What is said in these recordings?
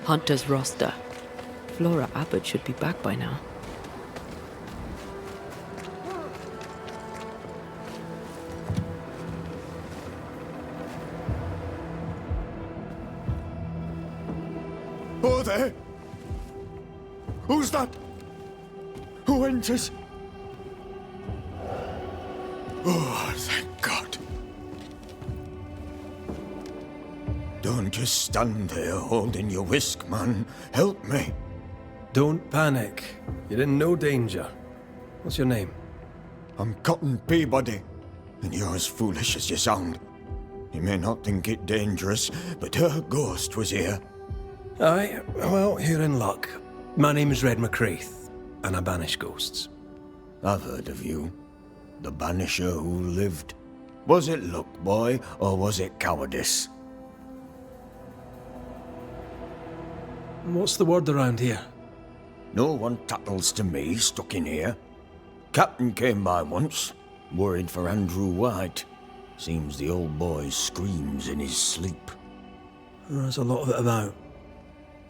Hunter's roster. Flora Abbott should be back by now. Audeze! Who's that? Who enters? Oh, thank God. Don't just stand there holding your whisk, man. Help me. Don't panic. You're in no danger. What's your name? I'm Cotton Peabody, and you're as foolish as you sound. You may not think it dangerous, but her ghost was here. Aye, well, you're in luck. My name is Red McCraith, and I banish ghosts. I've heard of you. The Banisher who lived. Was it luck, boy, or was it cowardice? What's the word around here? No one tattles to me stuck in here. Captain came by once, worried for Andrew White. Seems the old boy screams in his sleep. There's a lot of it about.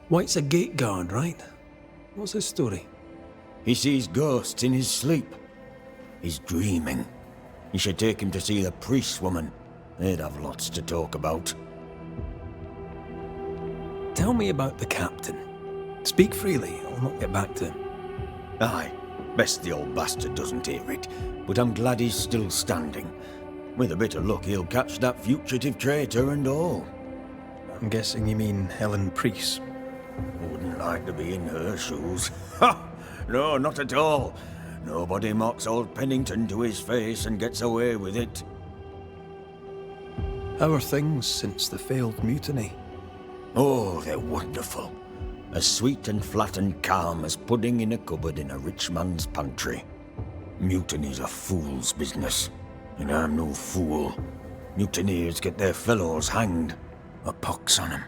White's a gate guard, right? What's his story? He sees ghosts in his sleep. He's dreaming. You should take him to see the priest woman. They'd have lots to talk about. Tell me about the captain. Speak freely, I'll not get back to him. Aye, best the old bastard doesn't hear it, but I'm glad he's still standing. With a bit of luck, he'll catch that fugitive traitor and all. I'm guessing you mean Helen Priest. Wouldn't like to be in her shoes. Ha! No, not at all. Nobody mocks old Pennington to his face and gets away with it. How are things since the failed mutiny? Oh, they're wonderful. As sweet and flat and calm as pudding in a cupboard in a rich man's pantry. Mutiny's a fool's business, and I'm no fool. Mutineers get their fellows hanged. A pox on 'em.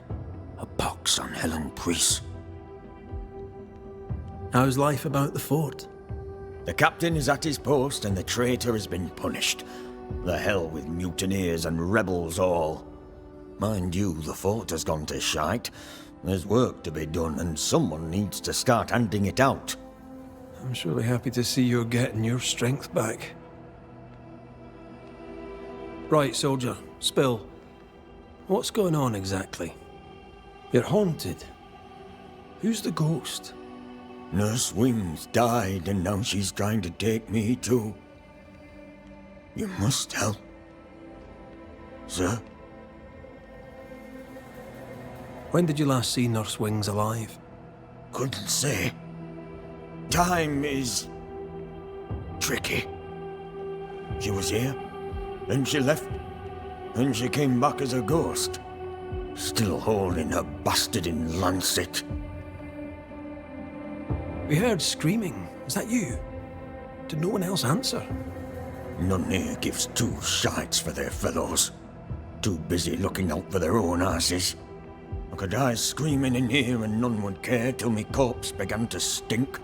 A pox on Helen Priest. How's life about the fort? The captain is at his post and the traitor has been punished. The hell with mutineers and rebels all. Mind you, the fort has gone to shite. There's work to be done and someone needs to start handing it out. I'm surely happy to see you're getting your strength back. Right, soldier, spill. What's going on exactly? You're haunted. Who's the ghost? Nurse Wings died and now she's trying to take me too. You must help. Sir? When did you last see Nurse Wings alive? Couldn't say. Time is tricky. She was here, then she left, then she came back as a ghost. Still holding her bastard in lancet. We heard screaming. Is that you? Did no one else answer? None here gives two shites for their fellows. Too busy looking out for their own asses. I could die screaming in here and none would care till me corpse began to stink.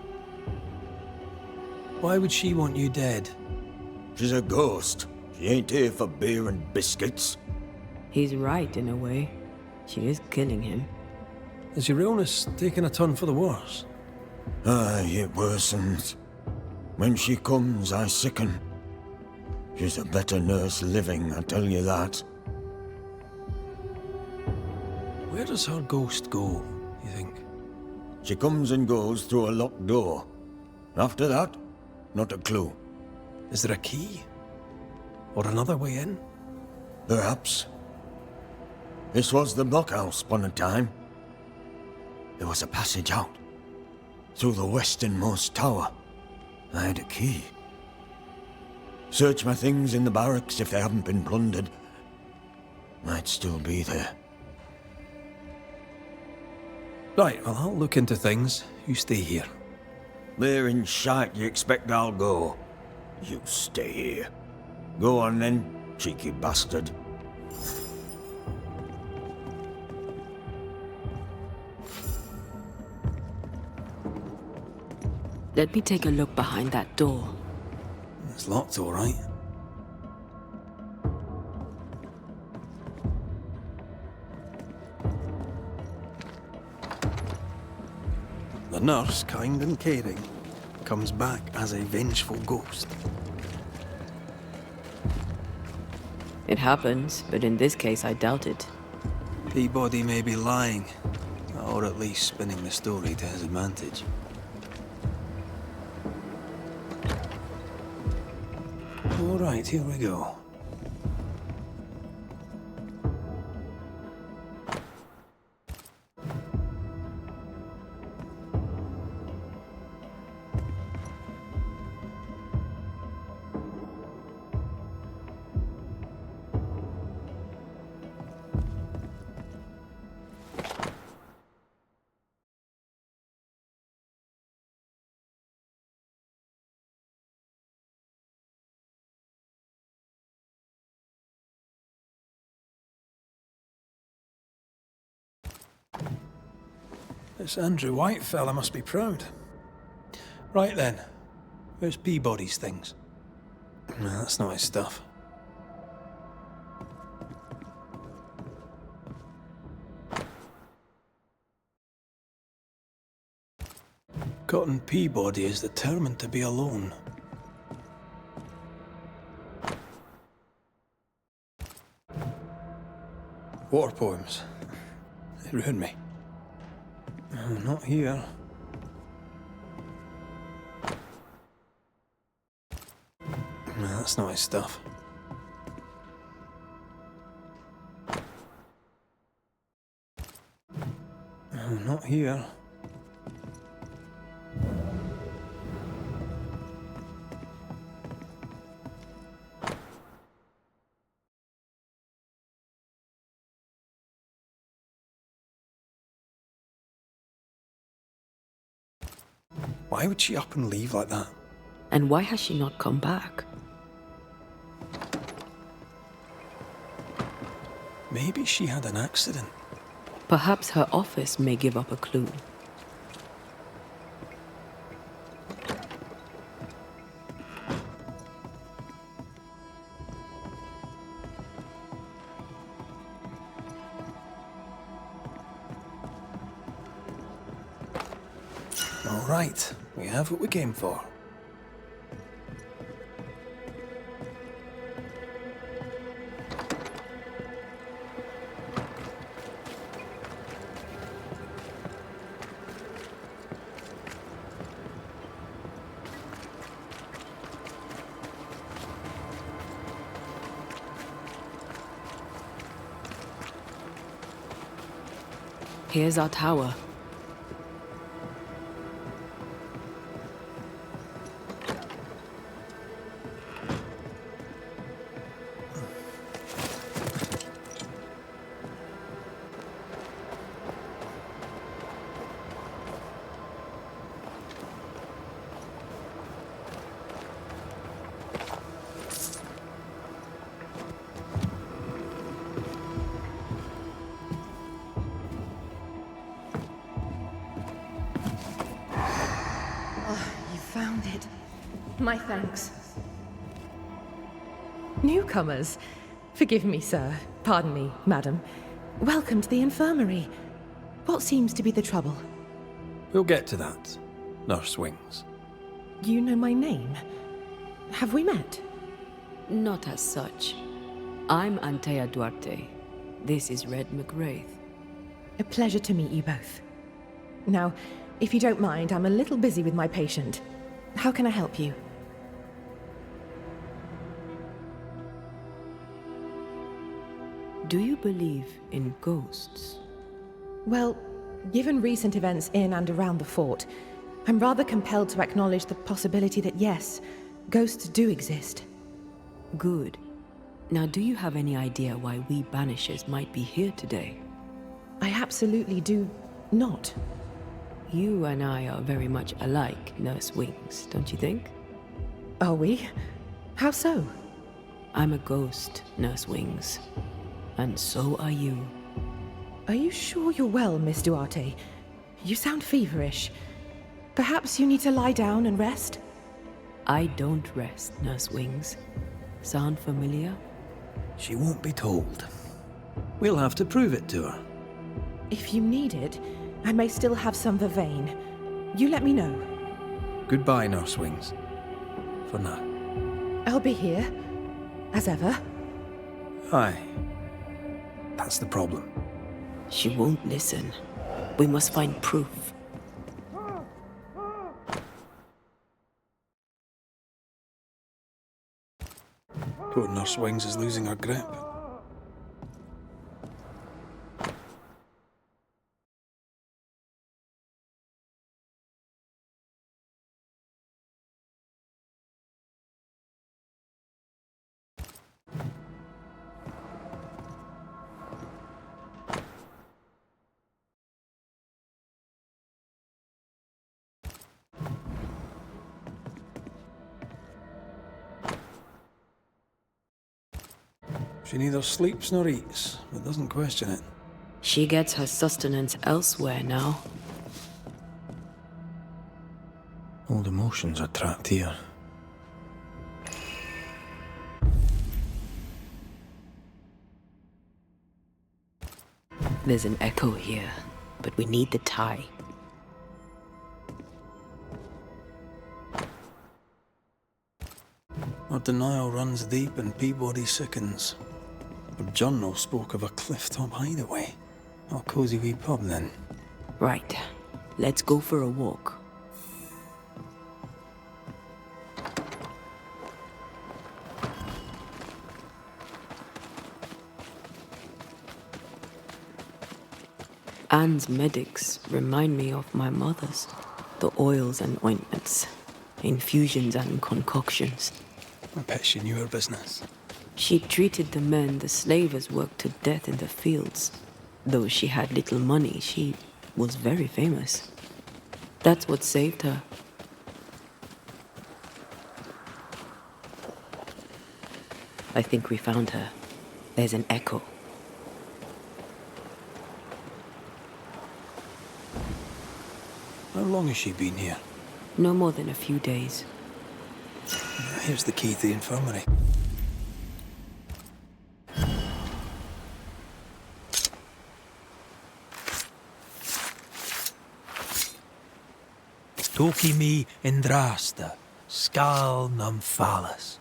Why would she want you dead? She's a ghost. She ain't here for beer and biscuits. He's right in a way. She is killing him. Is your illness taking a turn for the worse? Aye, it worsens. When she comes, I sicken. She's a better nurse living, I tell you that. Where does her ghost go, you think? She comes and goes through a locked door. After that, not a clue. Is there a key? Or another way in? Perhaps. This was the blockhouse upon a time. There was a passage out. Through the westernmost tower. I had a key. Search my things in the barracks if they haven't been plundered. Might still be there. Right, well, I'll look into things. You stay here. Where in shite you expect I'll go? You stay here. Go on then, cheeky bastard. Let me take a look behind that door. It's locked, all right. nurse, kind and caring, comes back as a vengeful ghost. It happens, but in this case I doubt it. Peabody may be lying, or at least spinning the story to his advantage. All right, here we go. This Andrew White fella must be proud. Right then, where's Peabody's things? No, that's not his stuff. Cotton Peabody is determined to be alone. War poems. They ruined me. No, not here. No, that's not his stuff. No, not here. Why would she up and leave like that? And why has she not come back? Maybe she had an accident. Perhaps her office may give up a clue. All right, we have what we came for. Here's our tower. Found it. My thanks. Newcomers. Forgive me, sir. Pardon me, madam. Welcome to the infirmary. What seems to be the trouble? We'll get to that, Nurse Wings. You know my name? Have we met? Not as such. I'm Antea Duarte. This is Red McWraith. A pleasure to meet you both. Now, if you don't mind, I'm a little busy with my patient. How can I help you? Do you believe in ghosts? Well, given recent events in and around the fort, I'm rather compelled to acknowledge the possibility that yes, ghosts do exist. Good. Now, do you have any idea why we Banishers might be here today? I absolutely do not. You and I are very much alike, Nurse Wings, don't you think? Are we? How so? I'm a ghost, Nurse Wings. And so are you. Are you sure you're well, Miss Duarte? You sound feverish. Perhaps you need to lie down and rest? I don't rest, Nurse Wings. Sound familiar? She won't be told. We'll have to prove it to her. If you need it, I may still have some vervain. You let me know. Goodbye, Nurse Wings. For now. I'll be here, as ever. Aye. That's the problem. She won't listen. We must find proof. Poor Nurse Wings is losing her grip. She neither sleeps nor eats, but doesn't question it. She gets her sustenance elsewhere now. Old emotions are trapped here. There's an echo here, but we need the tie. Our denial runs deep and Peabody sickens. Our journal spoke of a clifftop hideaway. A cozy wee pub then. Right. Let's go for a walk. Anne's medics remind me of my mother's. The oils and ointments, infusions and concoctions. I bet she knew her business. She treated the men the slavers worked to death in the fields. Though she had little money, she was very famous. That's what saved her. I think we found her. There's an echo. How long has she been here? No more than a few days. Here's the key to the infirmary. Toki mi indrasta, skal nam phalas.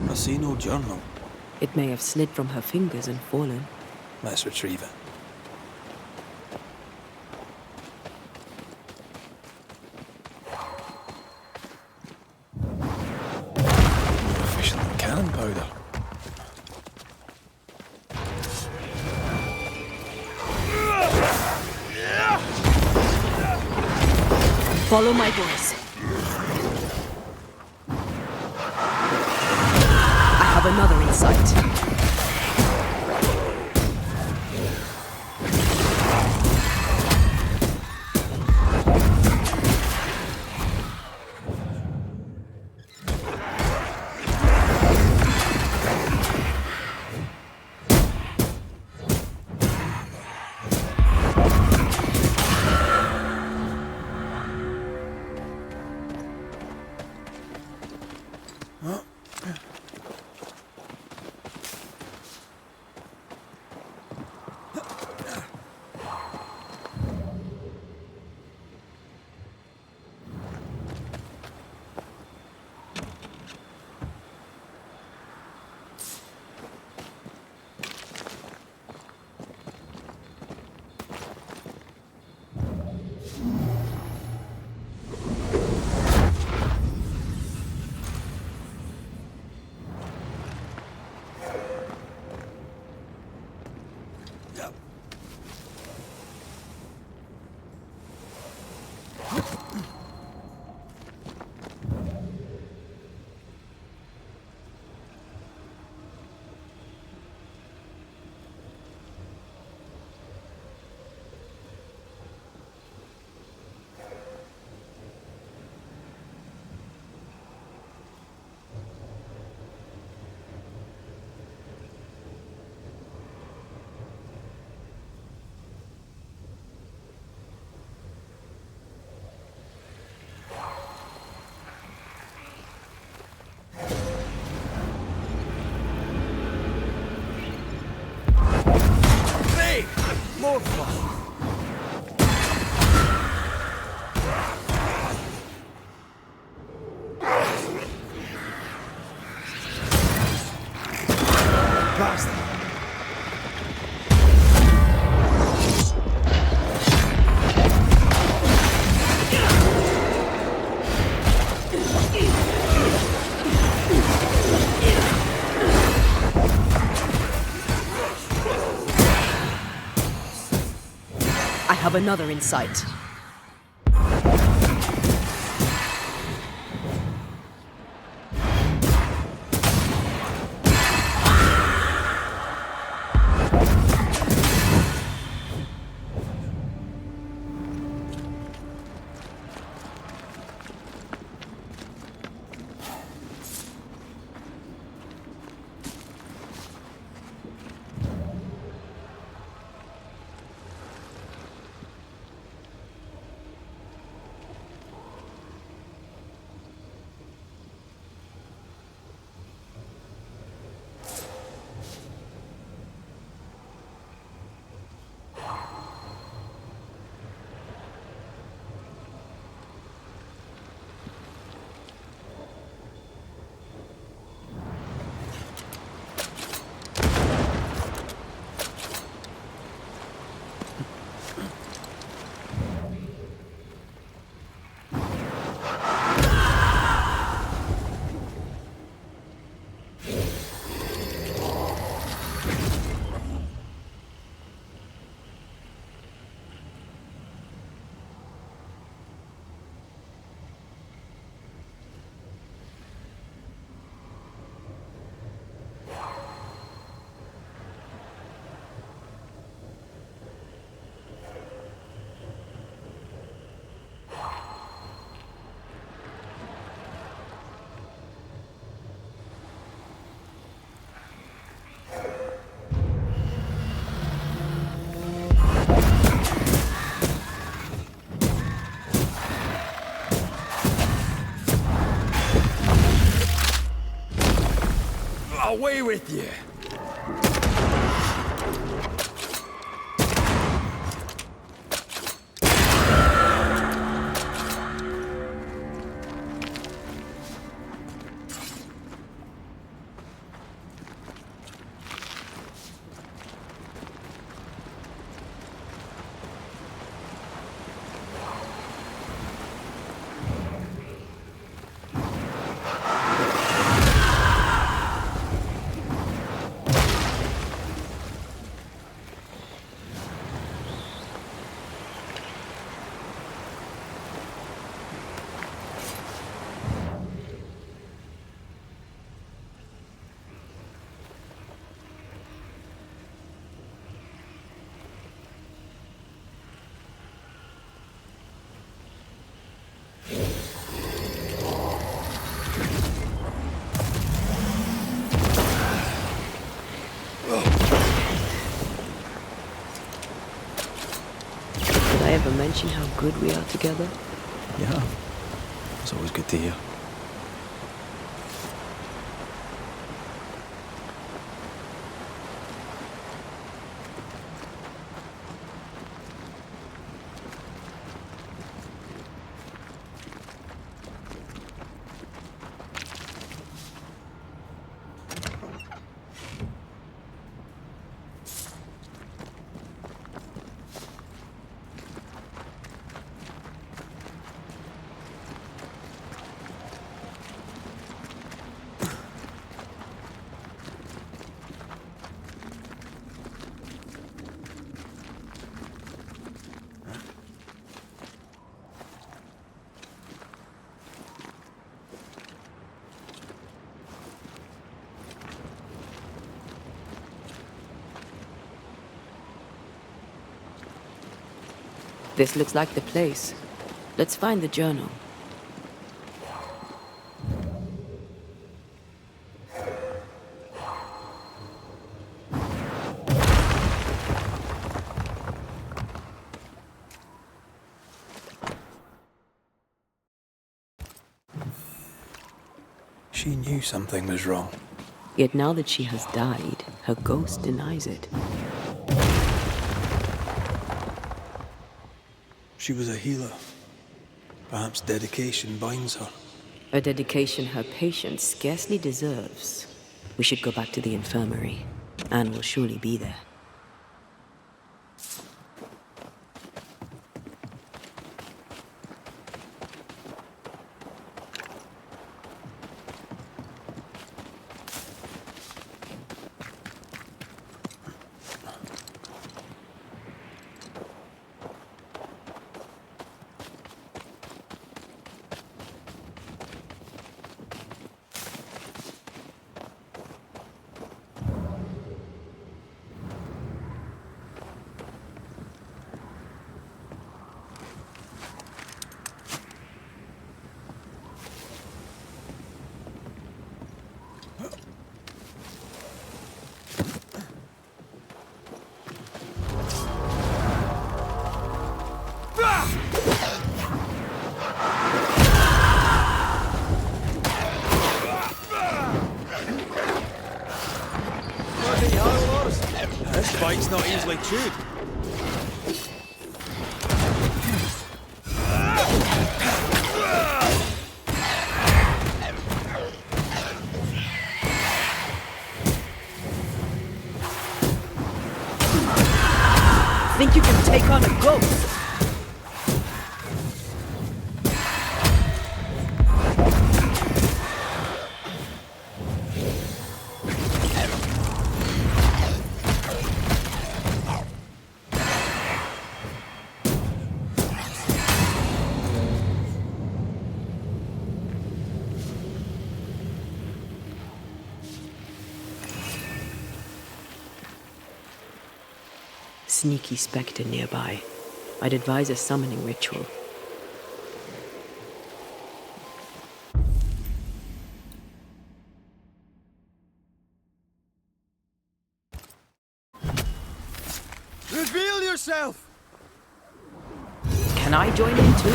I see no journal. It may have slid from her fingers and fallen. Let's retrieve it. More efficient than cannon powder. Follow my voice. I have another in sight. I have another in sight. Away with you! Did I ever mention how good we are together? Yeah. It's always good to hear. This looks like the place. Let's find the journal. She knew something was wrong. Yet now that she has died, her ghost denies it. She was a healer. Perhaps dedication binds her. A dedication her patient scarcely deserves. We should go back to the infirmary. Anne will surely be there. This bite's not easily chewed. Think you can take on a ghost? Sneaky spectre nearby. I'd advise a summoning ritual. Reveal yourself! Can I join in too?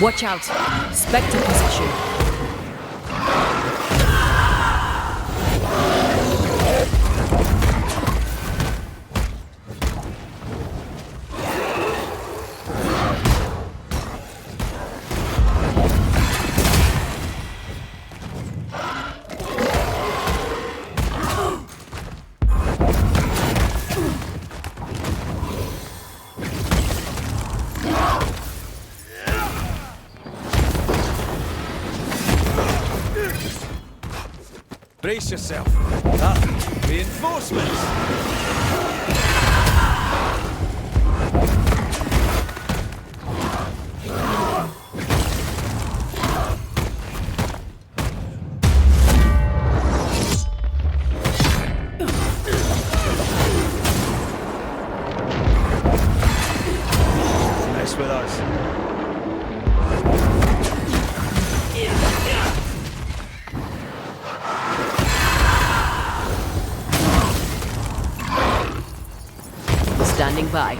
Watch out! Spectre possession! Brace yourself. Reinforcements! Mess with us. Standing by.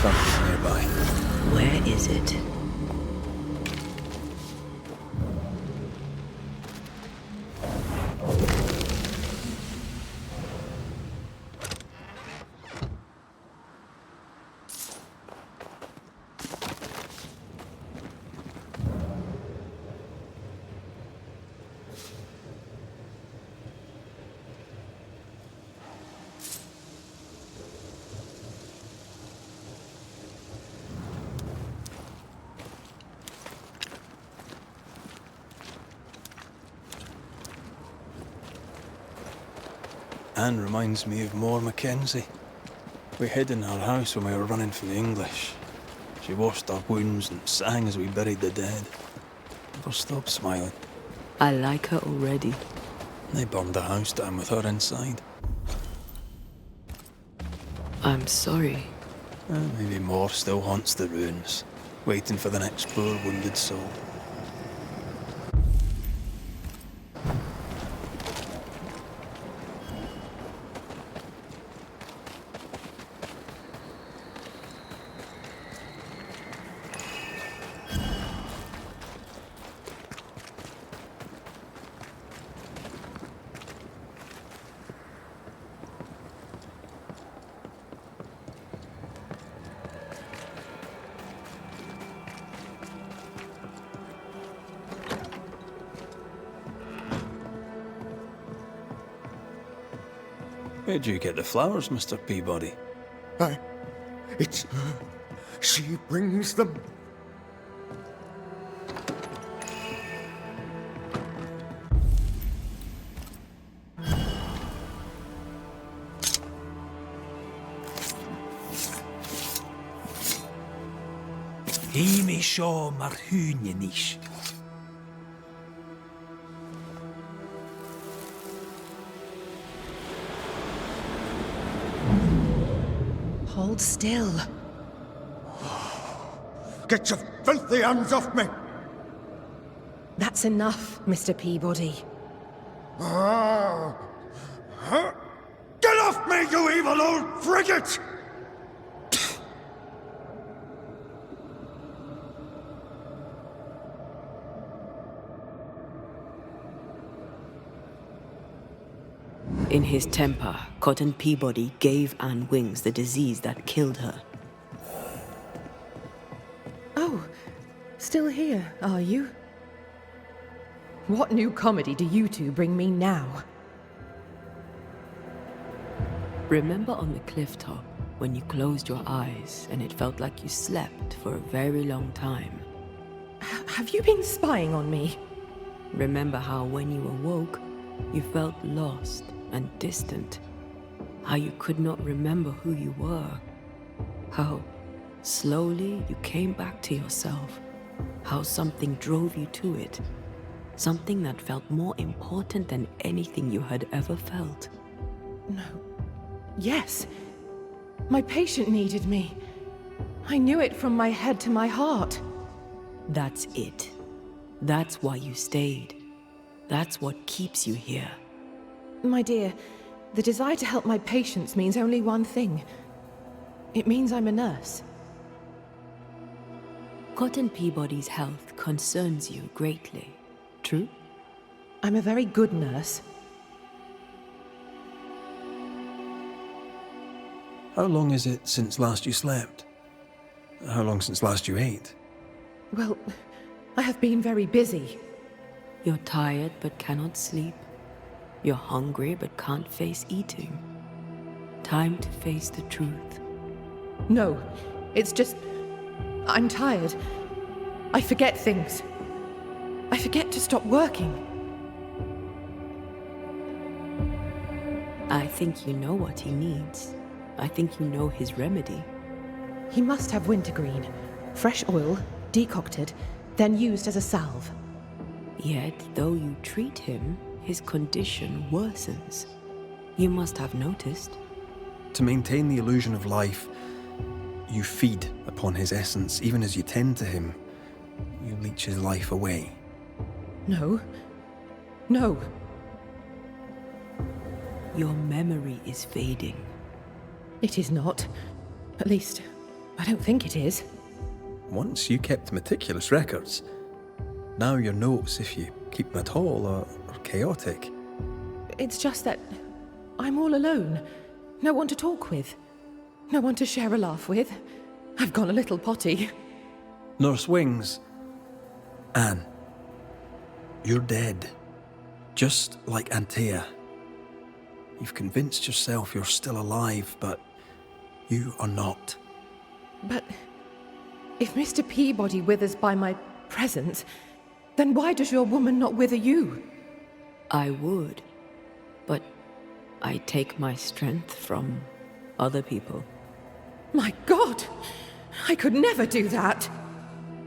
Something nearby. Where is it? Anne reminds me of Moore Mackenzie. We hid in her house when we were running from the English. She washed our wounds and sang as we buried the dead. Never stopped smiling. I like her already. They burned the house down with her inside. I'm sorry. Maybe Moore still haunts the ruins, waiting for the next poor wounded soul. Where'd you get the flowers, Mr. Peabody? It's her. She brings them. Himi seo mar húne níos. Hold still. Get your filthy hands off me! That's enough, Mr. Peabody. Get off me, you evil old frigate! In his temper, Cotton Peabody gave Anne Wings the disease that killed her. Oh, still here, are you? What new comedy do you two bring me now? Remember on the cliff top when you closed your eyes and it felt like you slept for a very long time? Have you been spying on me? Remember how when you awoke, you felt lost and distant? How you could not remember who you were? How slowly you came back to yourself? How something drove you to it? Something that felt more important than anything you had ever felt? No. Yes. My patient needed me. I knew it from my head to my heart. That's it. That's why you stayed. That's what keeps you here. My dear, the desire to help my patients means only one thing. It means I'm a nurse. Cotton Peabody's health concerns you greatly, true? I'm a very good nurse. How long is it since last you slept? How long since last you ate? Well, I have been very busy. You're tired but cannot sleep. You're hungry but can't face eating. Time to face the truth. No, it's just... I'm tired. I forget things. I forget to stop working. I think you know what he needs. I think you know his remedy. He must have wintergreen. Fresh oil, decocted, then used as a salve. Yet, though you treat him, his condition worsens. You must have noticed. To maintain the illusion of life, you feed upon his essence. Even as you tend to him, you leech his life away. No. No. Your memory is fading. It is not. At least, I don't think it is. Once you kept meticulous records. Now your notes, if you keep them at all, are chaotic. It's just that I'm all alone. No one to talk with. No one to share a laugh with. I've gone a little potty. Nurse Wings. Anne. You're dead. Just like Antea. You've convinced yourself you're still alive, but you are not. But if Mr. Peabody withers by my presence, then why does your woman not wither you? I would, but I take my strength from other people. My God! I could never do that!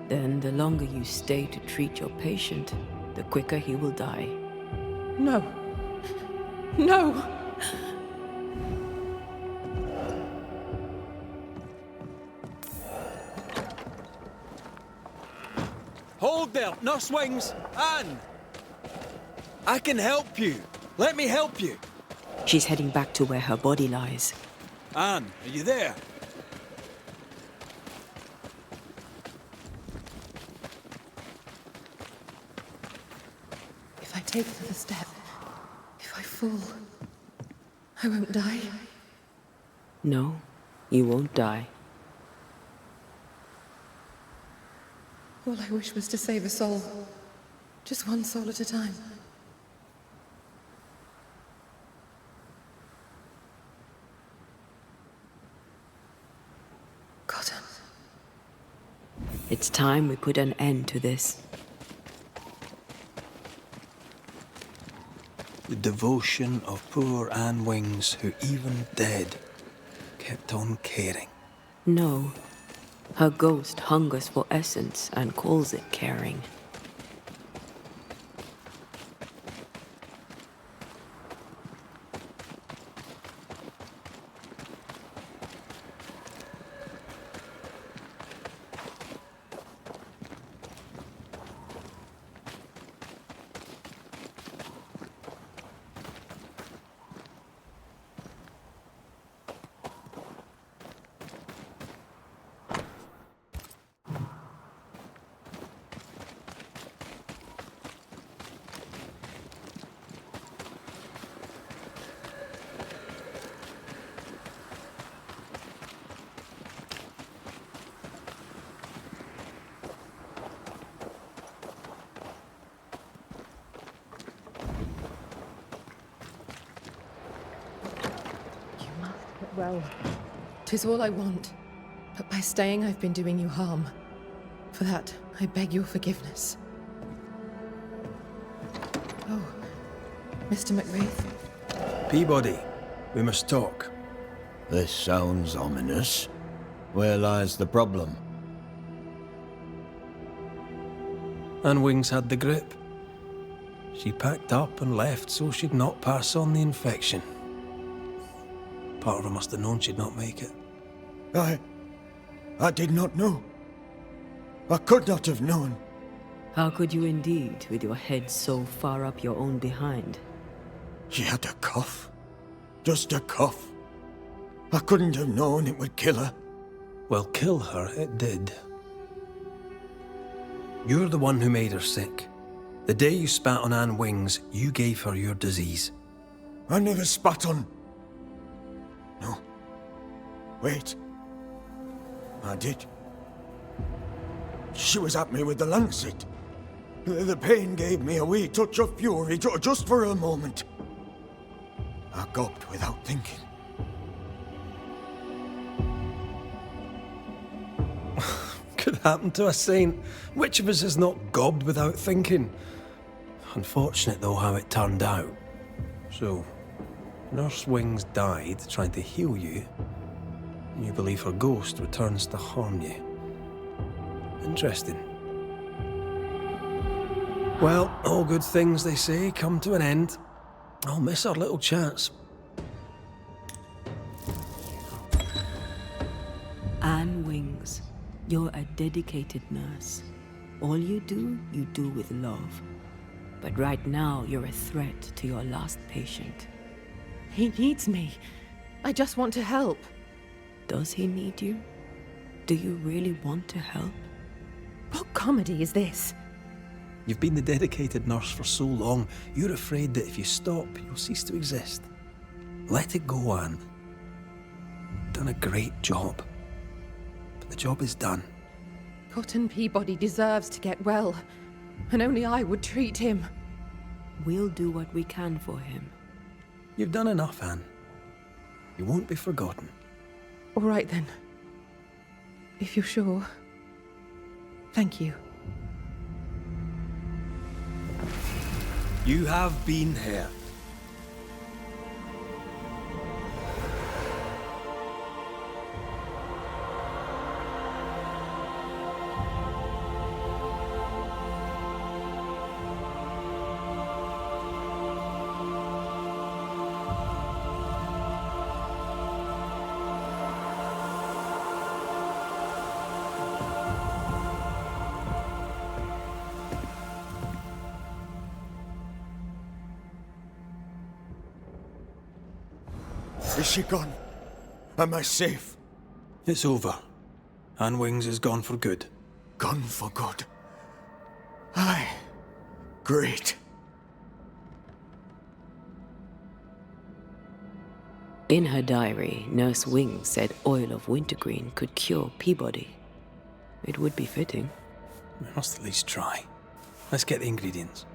Then the longer you stay to treat your patient, the quicker he will die. No. No! Hold there, Nurse Wings! Anne! I can help you. Let me help you. She's heading back to where her body lies. Anne, are you there? If I take another step, if I fall, I won't die. No, you won't die. All I wish was to save a soul. Just one soul at a time. Cotton. It's time we put an end to this. The devotion of poor Anne Wings, who even dead, kept on caring. No. Her ghost hungers for essence and calls it caring. Well, 'tis all I want. But by staying, I've been doing you harm. For that, I beg your forgiveness. Oh, Mr. McWraith. Peabody, we must talk. This sounds ominous. Where lies the problem? Anne Wings had the grip. She packed up and left so she'd not pass on the infection. Part of her must have known she'd not make it. I did not know. I could not have known. How could you indeed, with your head so far up your own behind? She had a cough. Just a cough. I couldn't have known it would kill her. Well, kill her it did. You're the one who made her sick. The day you spat on Anne Wings, you gave her your disease. I never spat on... No. Wait. I did. She was at me with the lancet. The pain gave me a wee touch of fury, just for a moment. I gulped without thinking. Could happen to a saint. Which of us has not gobbed without thinking? Unfortunate, though, how it turned out. So, Nurse Wings died trying to heal you, and you believe her ghost returns to harm you. Interesting. Well, all good things, they say, come to an end. I'll miss our little chance. Anne Wings, you're a dedicated nurse. All you do with love. But right now, you're a threat to your last patient. He needs me. I just want to help. Does he need you? Do you really want to help? What comedy is this? You've been the dedicated nurse for so long, you're afraid that if you stop, you'll cease to exist. Let it go, Anne. You've done a great job. But the job is done. Cotton Peabody deserves to get well, and only I would treat him. We'll do what we can for him. You've done enough, Anne. You won't be forgotten. All right, then. If you're sure. Thank you. You have been here. Is she gone? Am I safe? It's over. And Wings is gone for good. Gone for good. Aye. Great. In her diary, Nurse Wing said oil of wintergreen could cure Peabody. It would be fitting. We must at least try. Let's get the ingredients.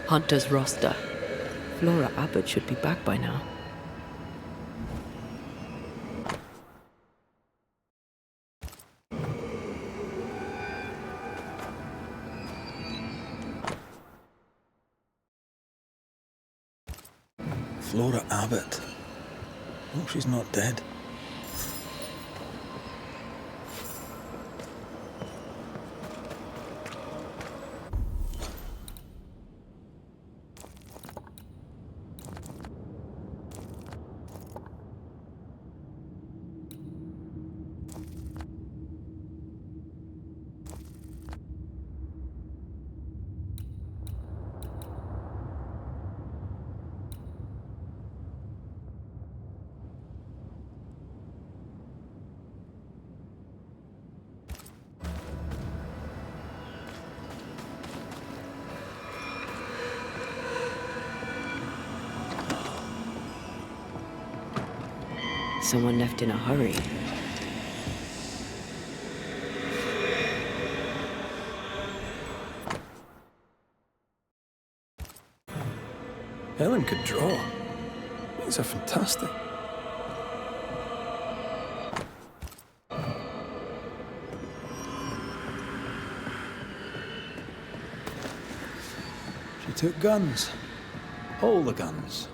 Hunter's roster. Flora Abbott should be back by now. Flora Abbott. Hope she's not dead. Someone left in a hurry. Helen could draw. These are fantastic. She took guns. All the guns.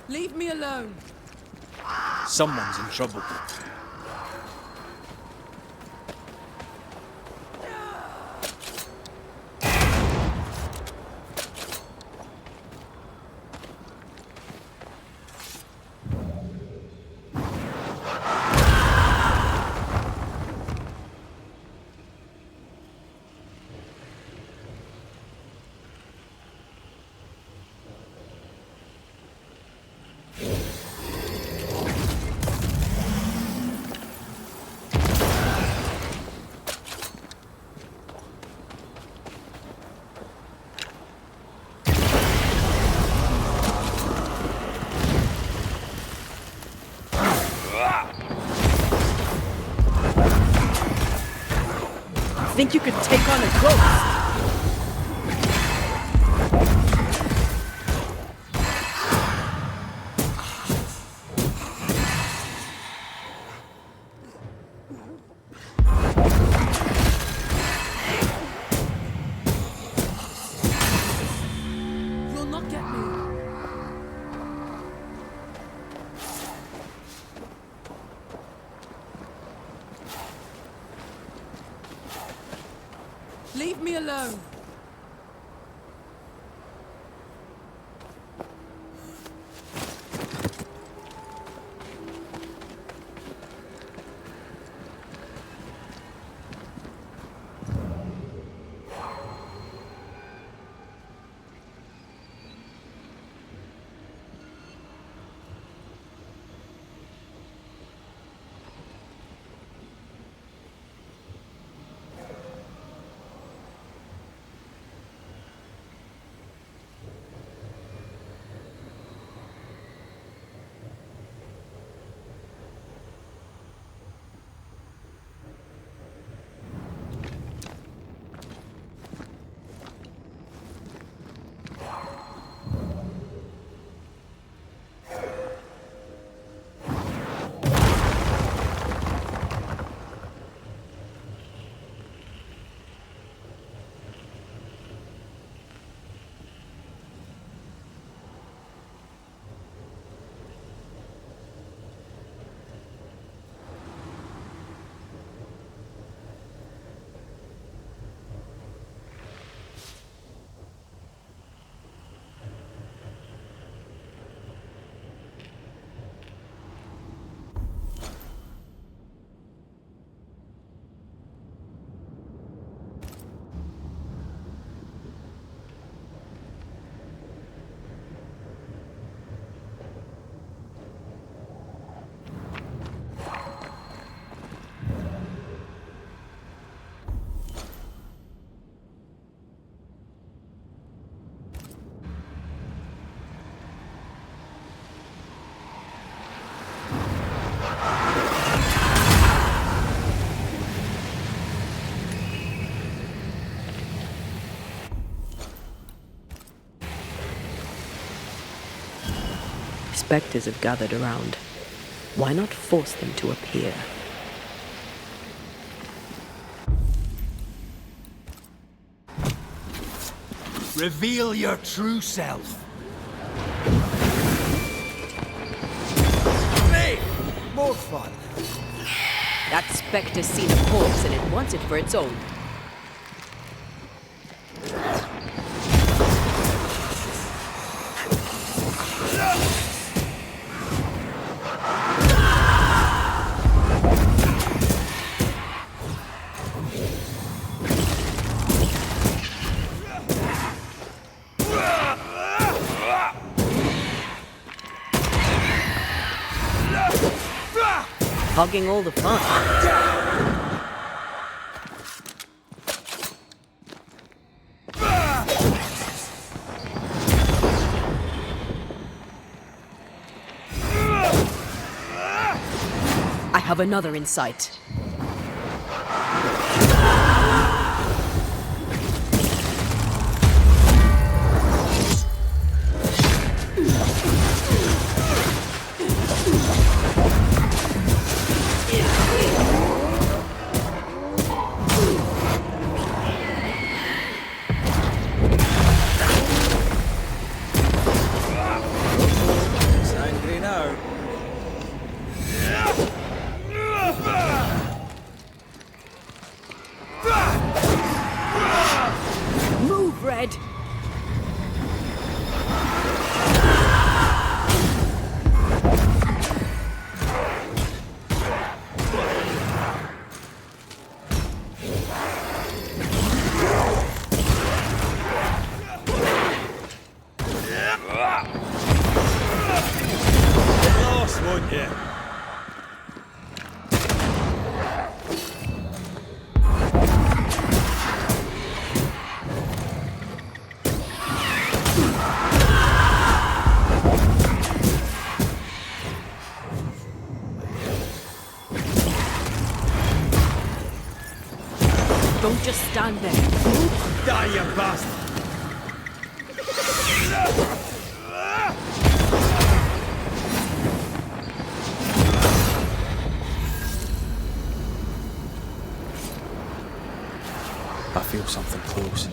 Leave me alone. Someone's in trouble. Think you could take on a ghost? Leave me alone. Spectres have gathered around. Why not force them to appear? Reveal your true self. Hey! More fun. That spectre's seen a corpse and it wants it for its own. Hogging all the fun. I have another in sight. Angry now. Move, Red! Lost, won't you? Don't just stand there. Die, you bastard! I feel something close.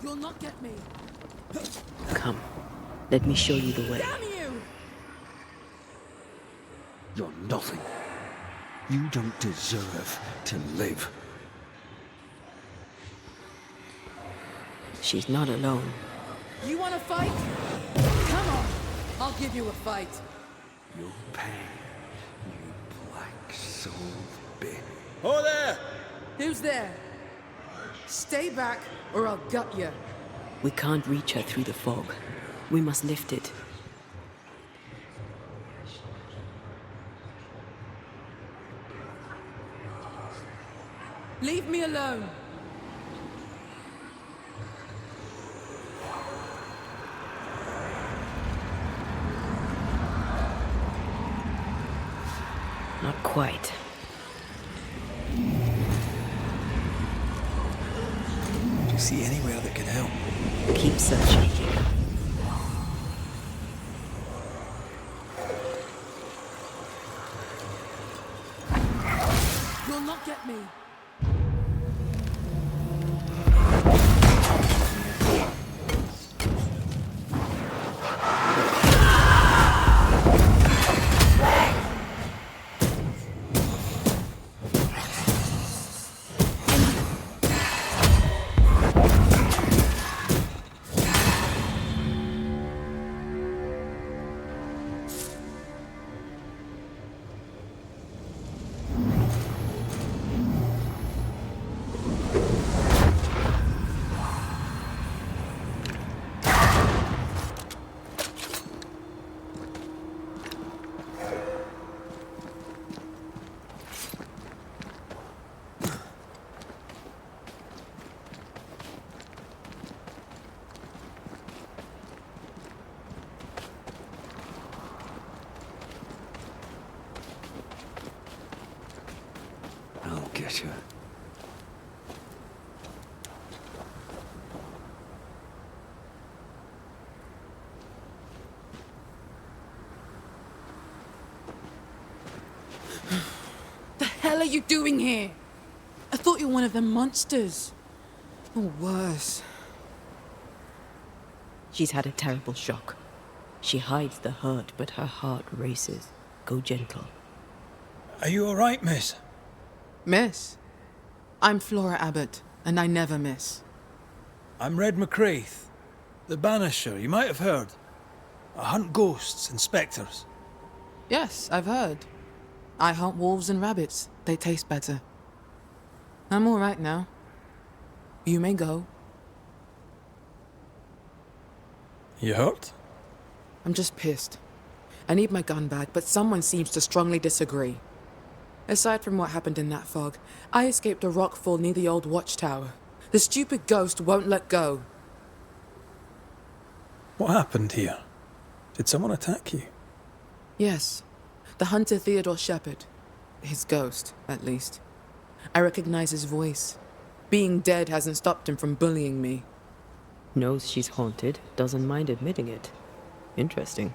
You'll not get me. Come, let me show you the way. Damn you! You're nothing. You don't deserve to live. She's not alone. You want to fight? Come on. I'll give you a fight. You'll pay, you black-souled bitch. Oh, there! Who's there? Stay back, or I'll gut you. We can't reach her through the fog. We must lift it. Leave me alone. Not quite. Do you see anywhere that could help? Keep searching. You'll not get me. I'll get you. The hell are you doing here? I thought you were one of them monsters. Or worse. She's had a terrible shock. She hides the hurt, but her heart races. Go gentle. Are you alright, miss? Miss? I'm Flora Abbott, and I never miss. I'm Red McCraith, the Banisher, you might have heard. I hunt ghosts and spectres. Yes, I've heard. I hunt wolves and rabbits. They taste better. I'm all right now. You may go. You hurt? I'm just pissed. I need my gun back, but someone seems to strongly disagree. Aside from what happened in that fog, I escaped a rockfall near the old watchtower. The stupid ghost won't let go. What happened here? Did someone attack you? Yes, the hunter Theodore Shepard. His ghost, at least. I recognize his voice. Being dead hasn't stopped him from bullying me. Knows she's haunted, doesn't mind admitting it. Interesting.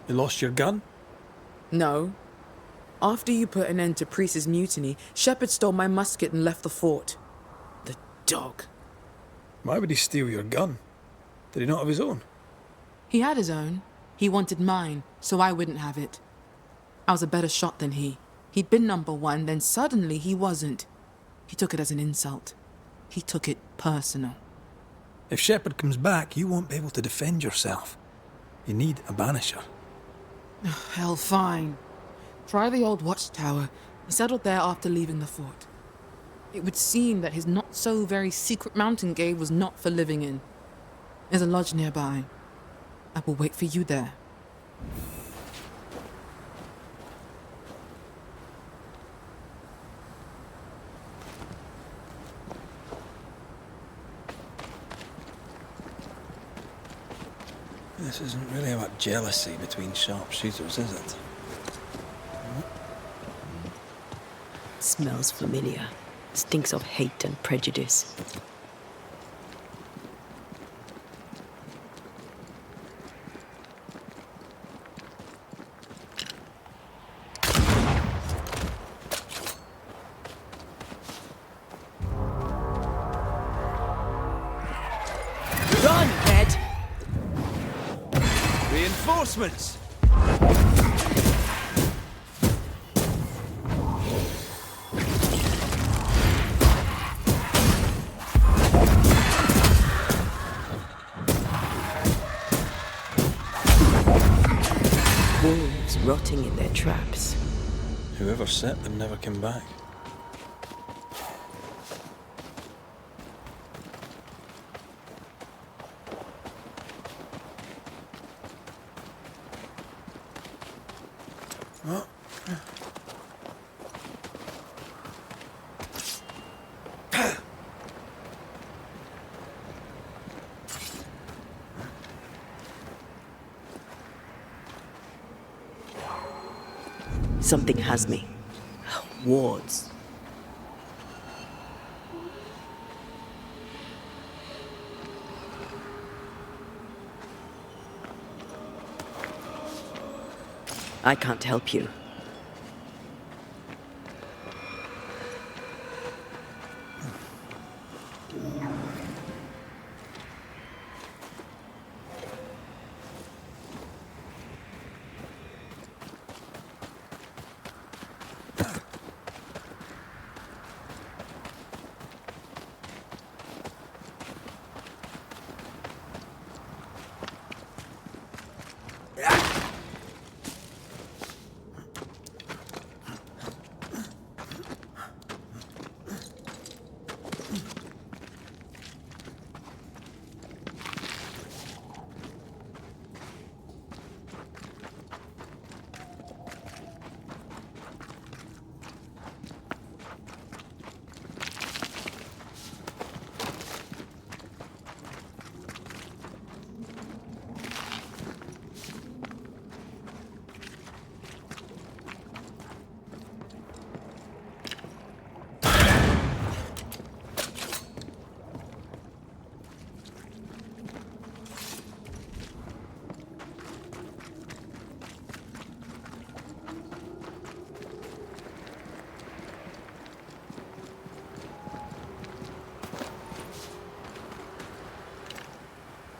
You lost your gun? No. After you put an end to Priest's mutiny, Shepard stole my musket and left the fort. The dog. Why would he steal your gun? Did he not have his own? He had his own. He wanted mine, so I wouldn't have it. I was a better shot than he. He'd been #1, then suddenly he wasn't. He took it as an insult. He took it personal. If Shepard comes back, you won't be able to defend yourself. You need a Banisher. Hell, fine. Try the old watchtower. I settled there after leaving the fort. It would seem that his not-so-very-secret mountain cave was not for living in. There's a lodge nearby. I will wait for you there. This isn't really about jealousy between sharpshooters, is it? Smells familiar. Stinks of hate and prejudice. Reinforcements! Wolves rotting in their traps. Whoever set them never came back. Something has me. Wards. I can't help you.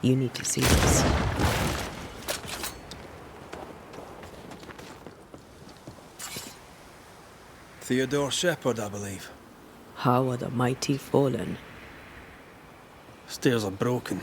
You need to see this. Theodore Shepherd, I believe. How are the mighty fallen? Stairs are broken.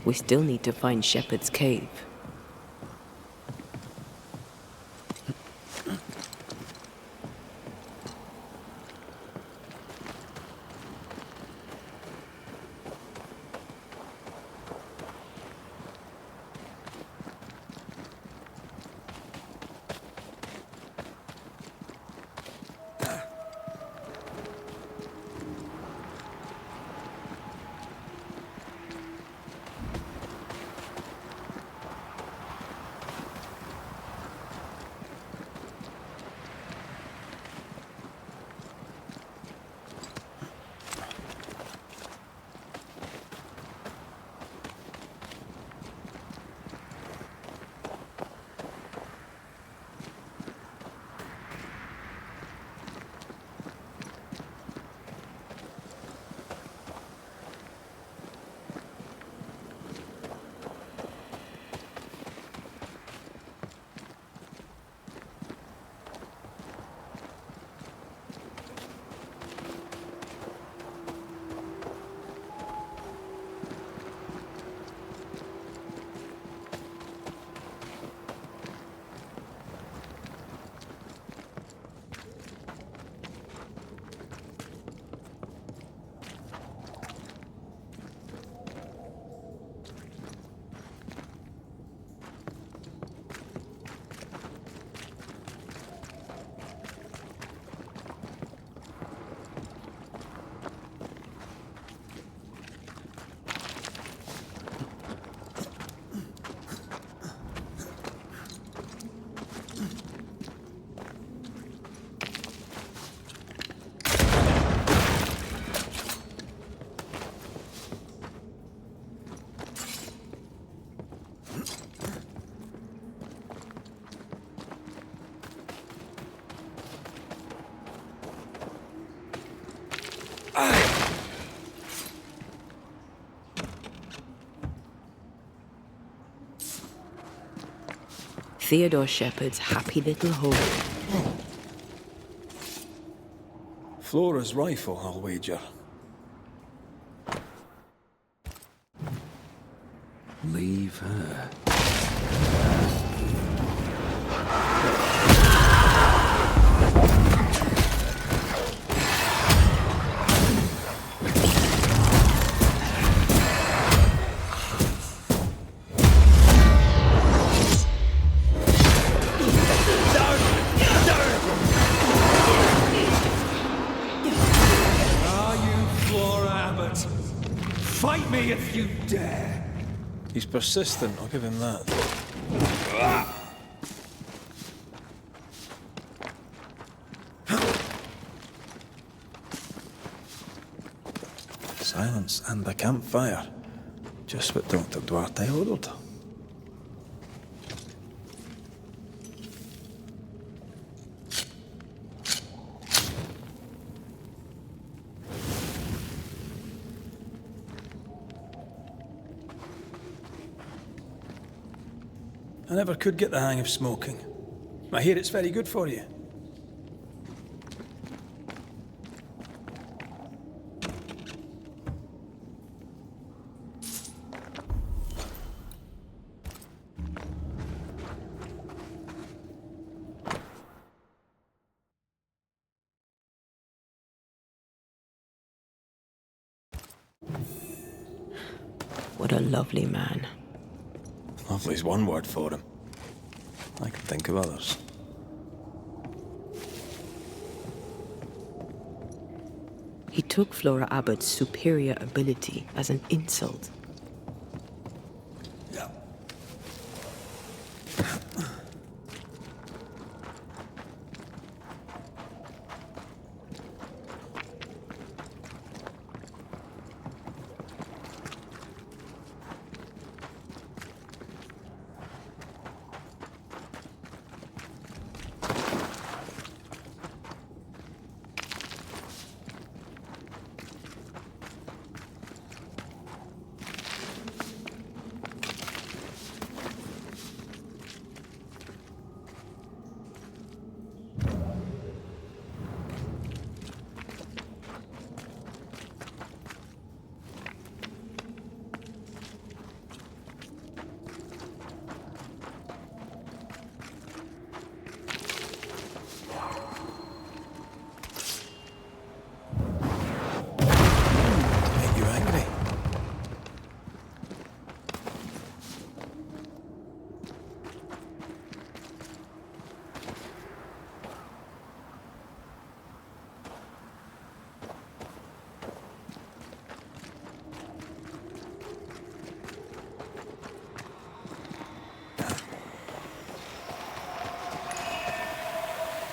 We still need to find Shepherd's cave. Theodore Shepard's happy little home. Flora's rifle, I'll wager. Leave her. Fight me if you dare! He's persistent, I'll give him that. Silence and the campfire. Just what Dr. Duarte ordered. I never could get the hang of smoking. I hear it's very good for you. What a lovely man. Lovely's one word for him. I can think of others. He took Flora Abbott's superior ability as an insult. Yeah.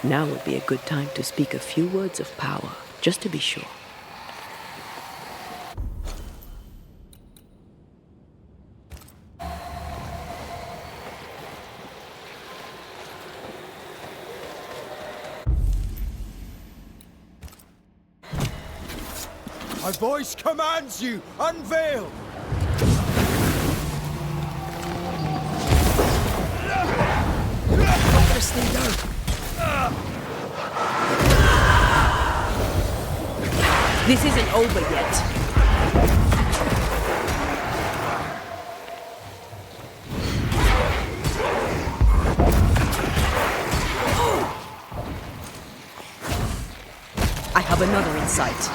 Now would be a good time to speak a few words of power, just to be sure. My voice commands you! Unveil! Just stay down. This isn't over yet. I have another in sight.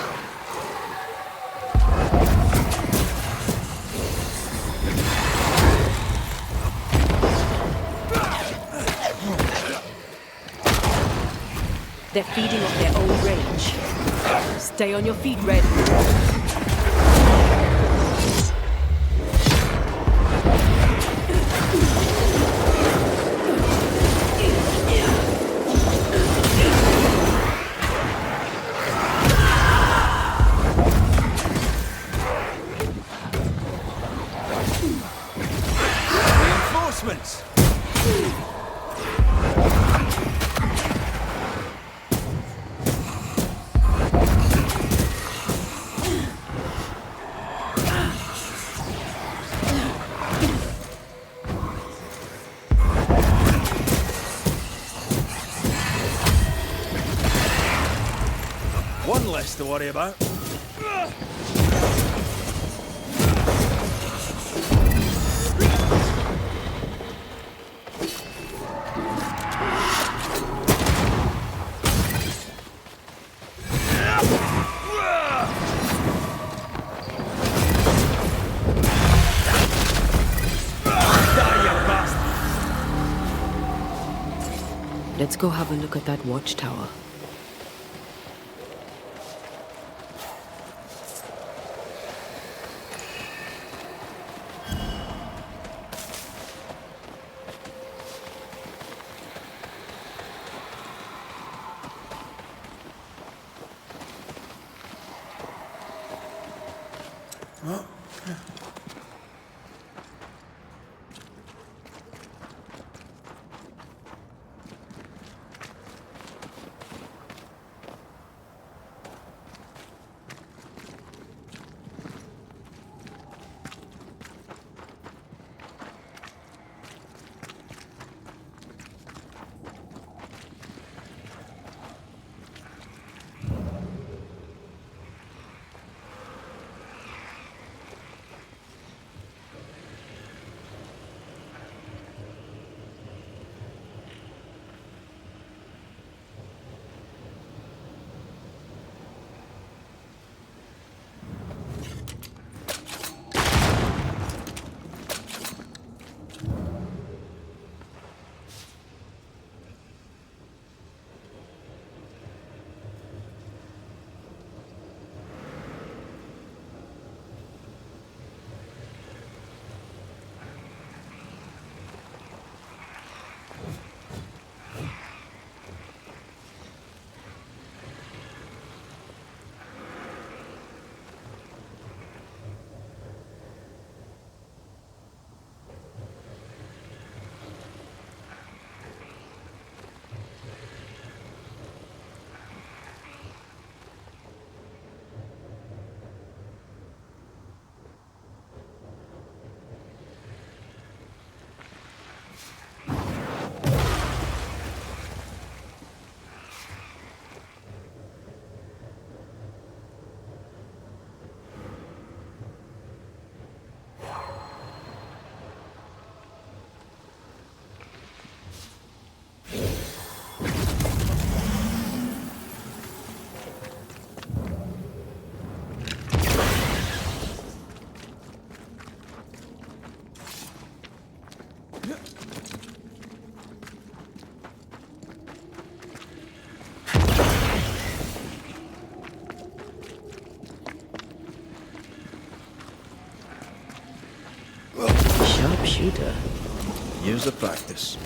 They're feeding off their own rage. Stay on your feet, Red. Reinforcements! less to worry about. Let's go have a look at that watchtower. Sharpshooter. Years of practice.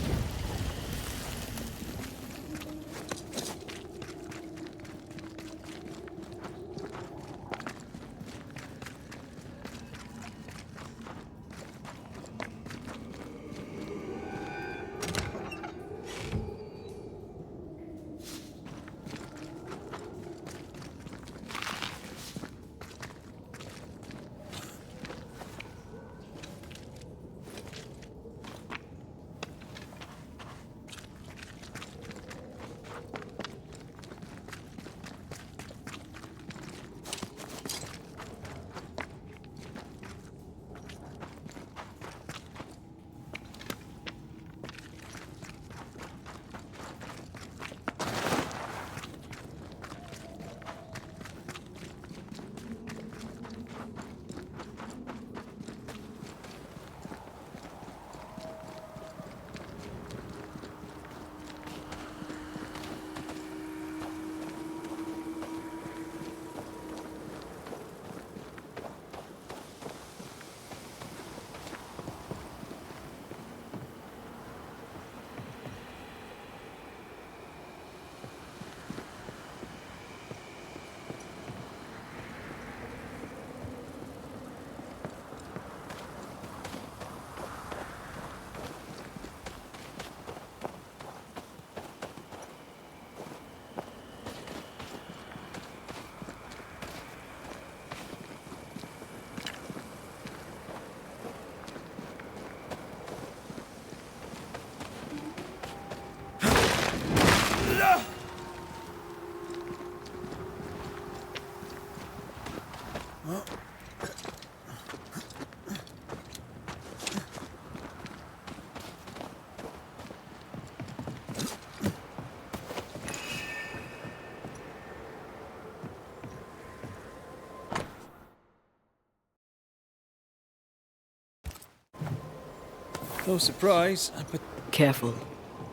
No surprise, but Careful.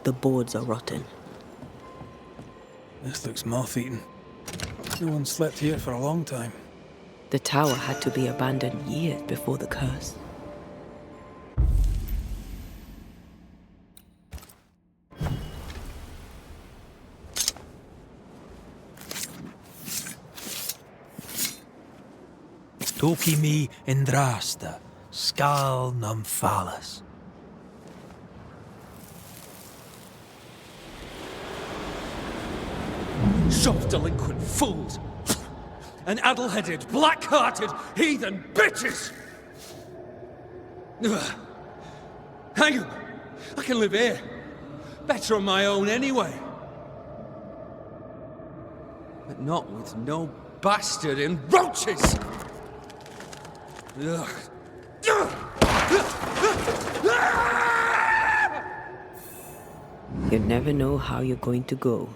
The boards are rotten. this looks moth-eaten. No one slept here for a long time. The tower had to be abandoned years before the curse. Toki mi indrasta, skal nymphalis. Self-delinquent fools! And addle-headed, black-hearted, heathen bitches! Ugh. Hang on! I can live here. Better on my own anyway. But not with no bastard in roaches! Ugh. You never know how you're going to go.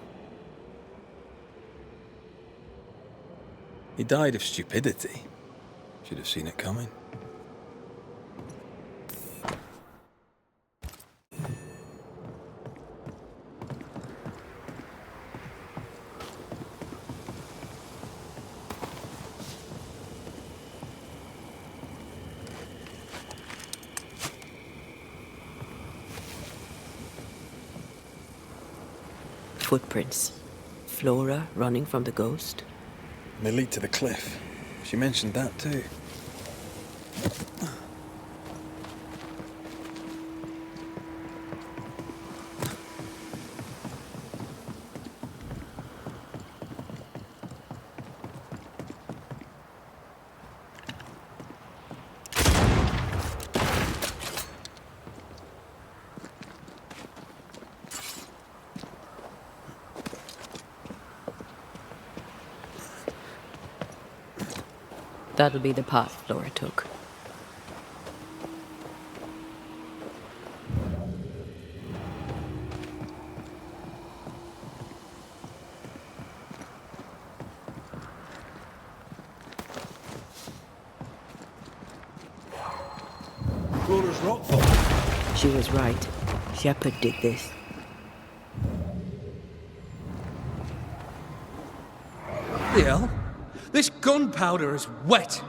He died of stupidity. Should have seen it coming. Footprints. Flora running from the ghost. They lead to the cliff. She mentioned that too. That'll be the path Flora took. Flora's rockfall. She was right. Shepard did this. The hell? This gunpowder is wet.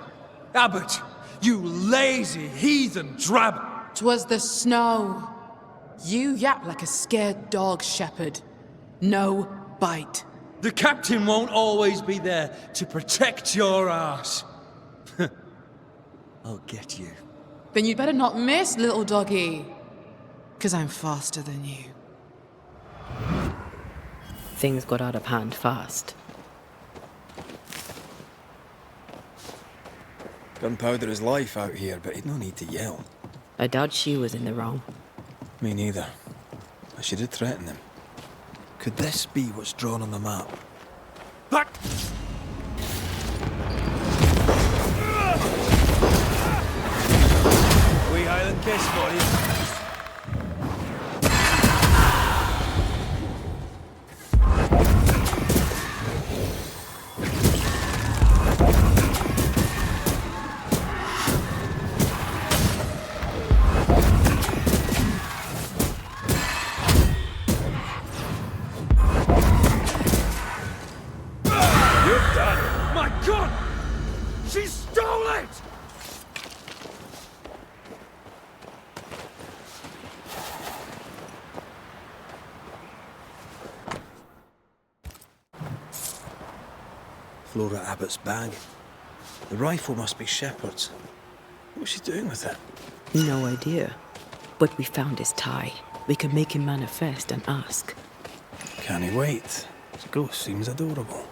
Abbott, you lazy heathen drab. 'Twas the snow. You yap like a scared dog, Shepard. No bite. The captain won't always be there to protect your ass. I'll get you. Then you'd better not miss, little doggy. 'Cause I'm faster than you. Things got out of hand fast. Gunpowder is life out here, but he'd no need to yell. I doubt she was in the wrong. Me neither. But she did threaten him. Could this be what's drawn on the map? Back! Wee Highland kiss for you. Flora Abbott's bag. The rifle must be Shepard's. What was she doing with it? No idea. But we found his tie. We can make him manifest and ask. Can he wait? His ghost seems adorable.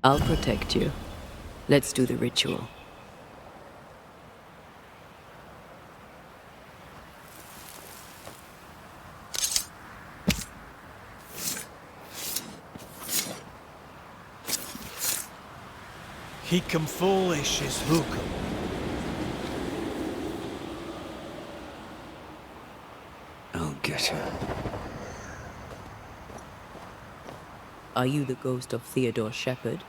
I'll protect you. Let's do the ritual. Hikum foolish is hookum. I'll get her. Are you the ghost of Theodore Shepard?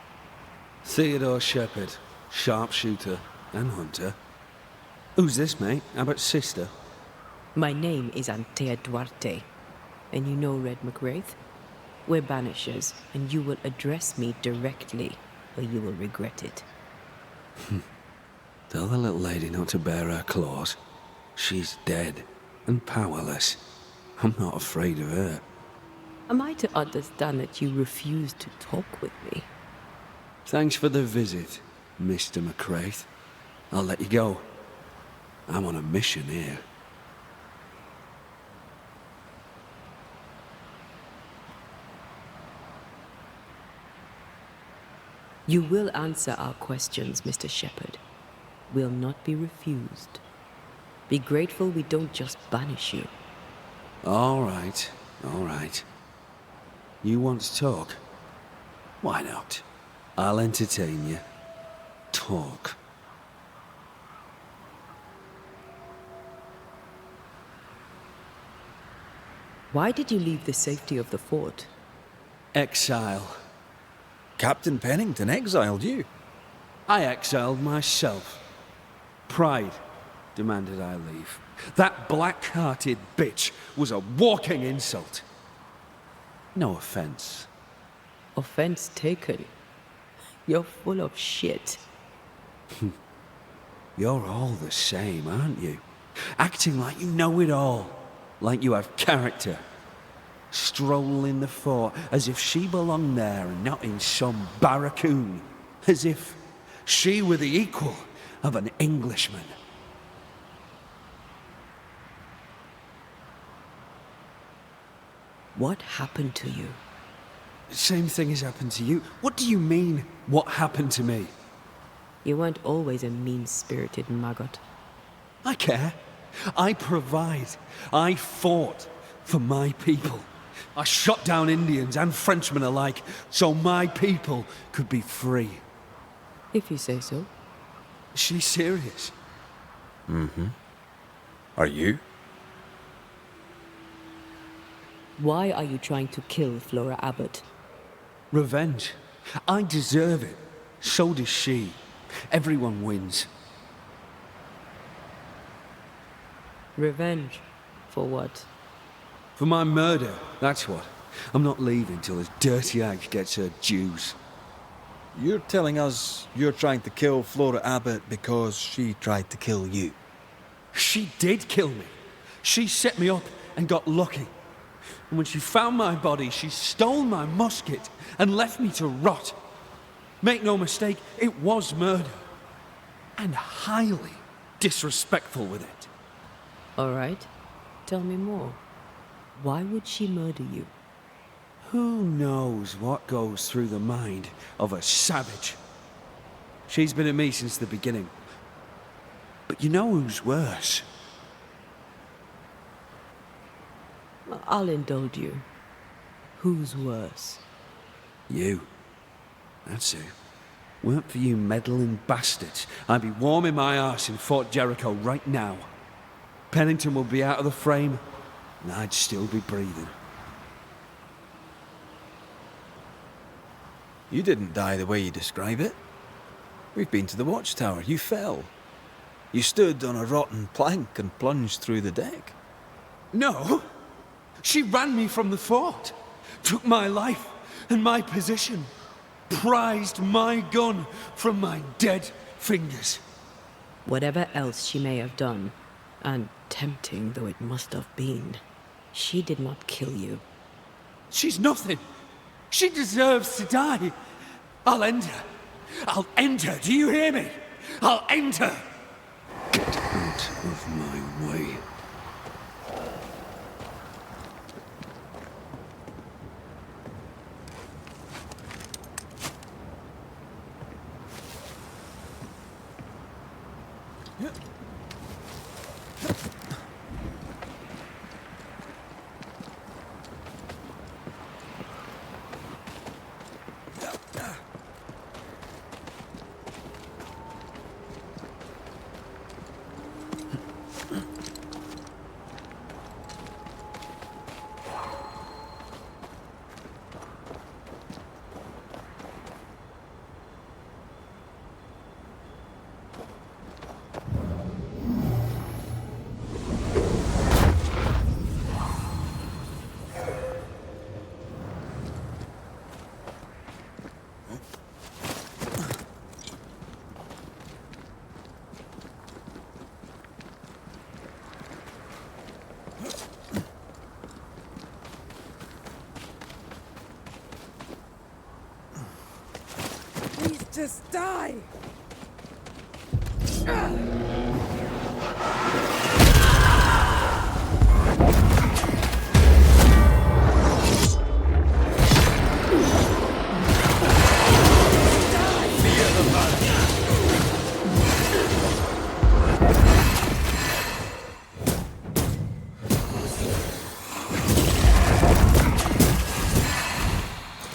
Theodore Shepard, sharpshooter and hunter. Who's this, mate? Abbott's sister? My name is Antea Duarte, and you know Red McWraith? We're Banishers, and you will address me directly, or you will regret it. Tell the little lady not to bare her claws. She's dead and powerless. I'm not afraid of her. Am I to understand that you refuse to talk with me? Thanks for the visit, Mr. McWraith. I'll let you go. I'm on a mission here. You will answer our questions, Mr. Shepherd. Will not be refused. Be grateful we don't just banish you. All right, all right. You want to talk? Why not? I'll entertain you. Talk. Why did you leave the safety of the fort? Exile. Captain Pennington exiled you. I exiled myself. Pride demanded I leave. That black-hearted bitch was a walking insult. No offense. Offense taken. You're full of shit. You're all the same, aren't you? Acting like you know it all. Like you have character. Strolling the fort as if she belonged there and not in some barracoon. As if she were the equal of an Englishman. What happened to you? Same thing has happened to you. What do you mean, what happened to me? You weren't always a mean-spirited maggot. I care. I provide. I fought for my people. I shot down Indians and Frenchmen alike so my people could be free. If you say so. She's serious. Are you? Why are you trying to kill Flora Abbott? Revenge. I deserve it. So does she. Everyone wins. Revenge? For what? For my murder, that's what. I'm not leaving till this dirty hag gets her dues. You're telling us you're trying to kill Flora Abbott because she tried to kill you. She did kill me. She set me up and got lucky. And when she found my body, she stole my musket and left me to rot. Make no mistake, it was murder. And highly disrespectful with it. All right. Tell me more. Why would she murder you? Who knows what goes through the mind of a savage? She's been at me since the beginning. But you know who's worse? I'll indulge you. Who's worse? You. That's who. Weren't for you meddling bastards, I'd be warming my arse in Fort Jericho right now. Pennington will be out of the frame, and I'd still be breathing. You didn't die the way you describe it. We've been to the watchtower. You fell. You stood on a rotten plank and plunged through the deck. No! She ran me from the fort, took my life and my position, prized my gun from my dead fingers. Whatever else she may have done, and tempting though it must have been, she did not kill you. She's nothing. She deserves to die. I'll end her. I'll end her. Do you hear me? I'll end her. Get out of my way. Just die!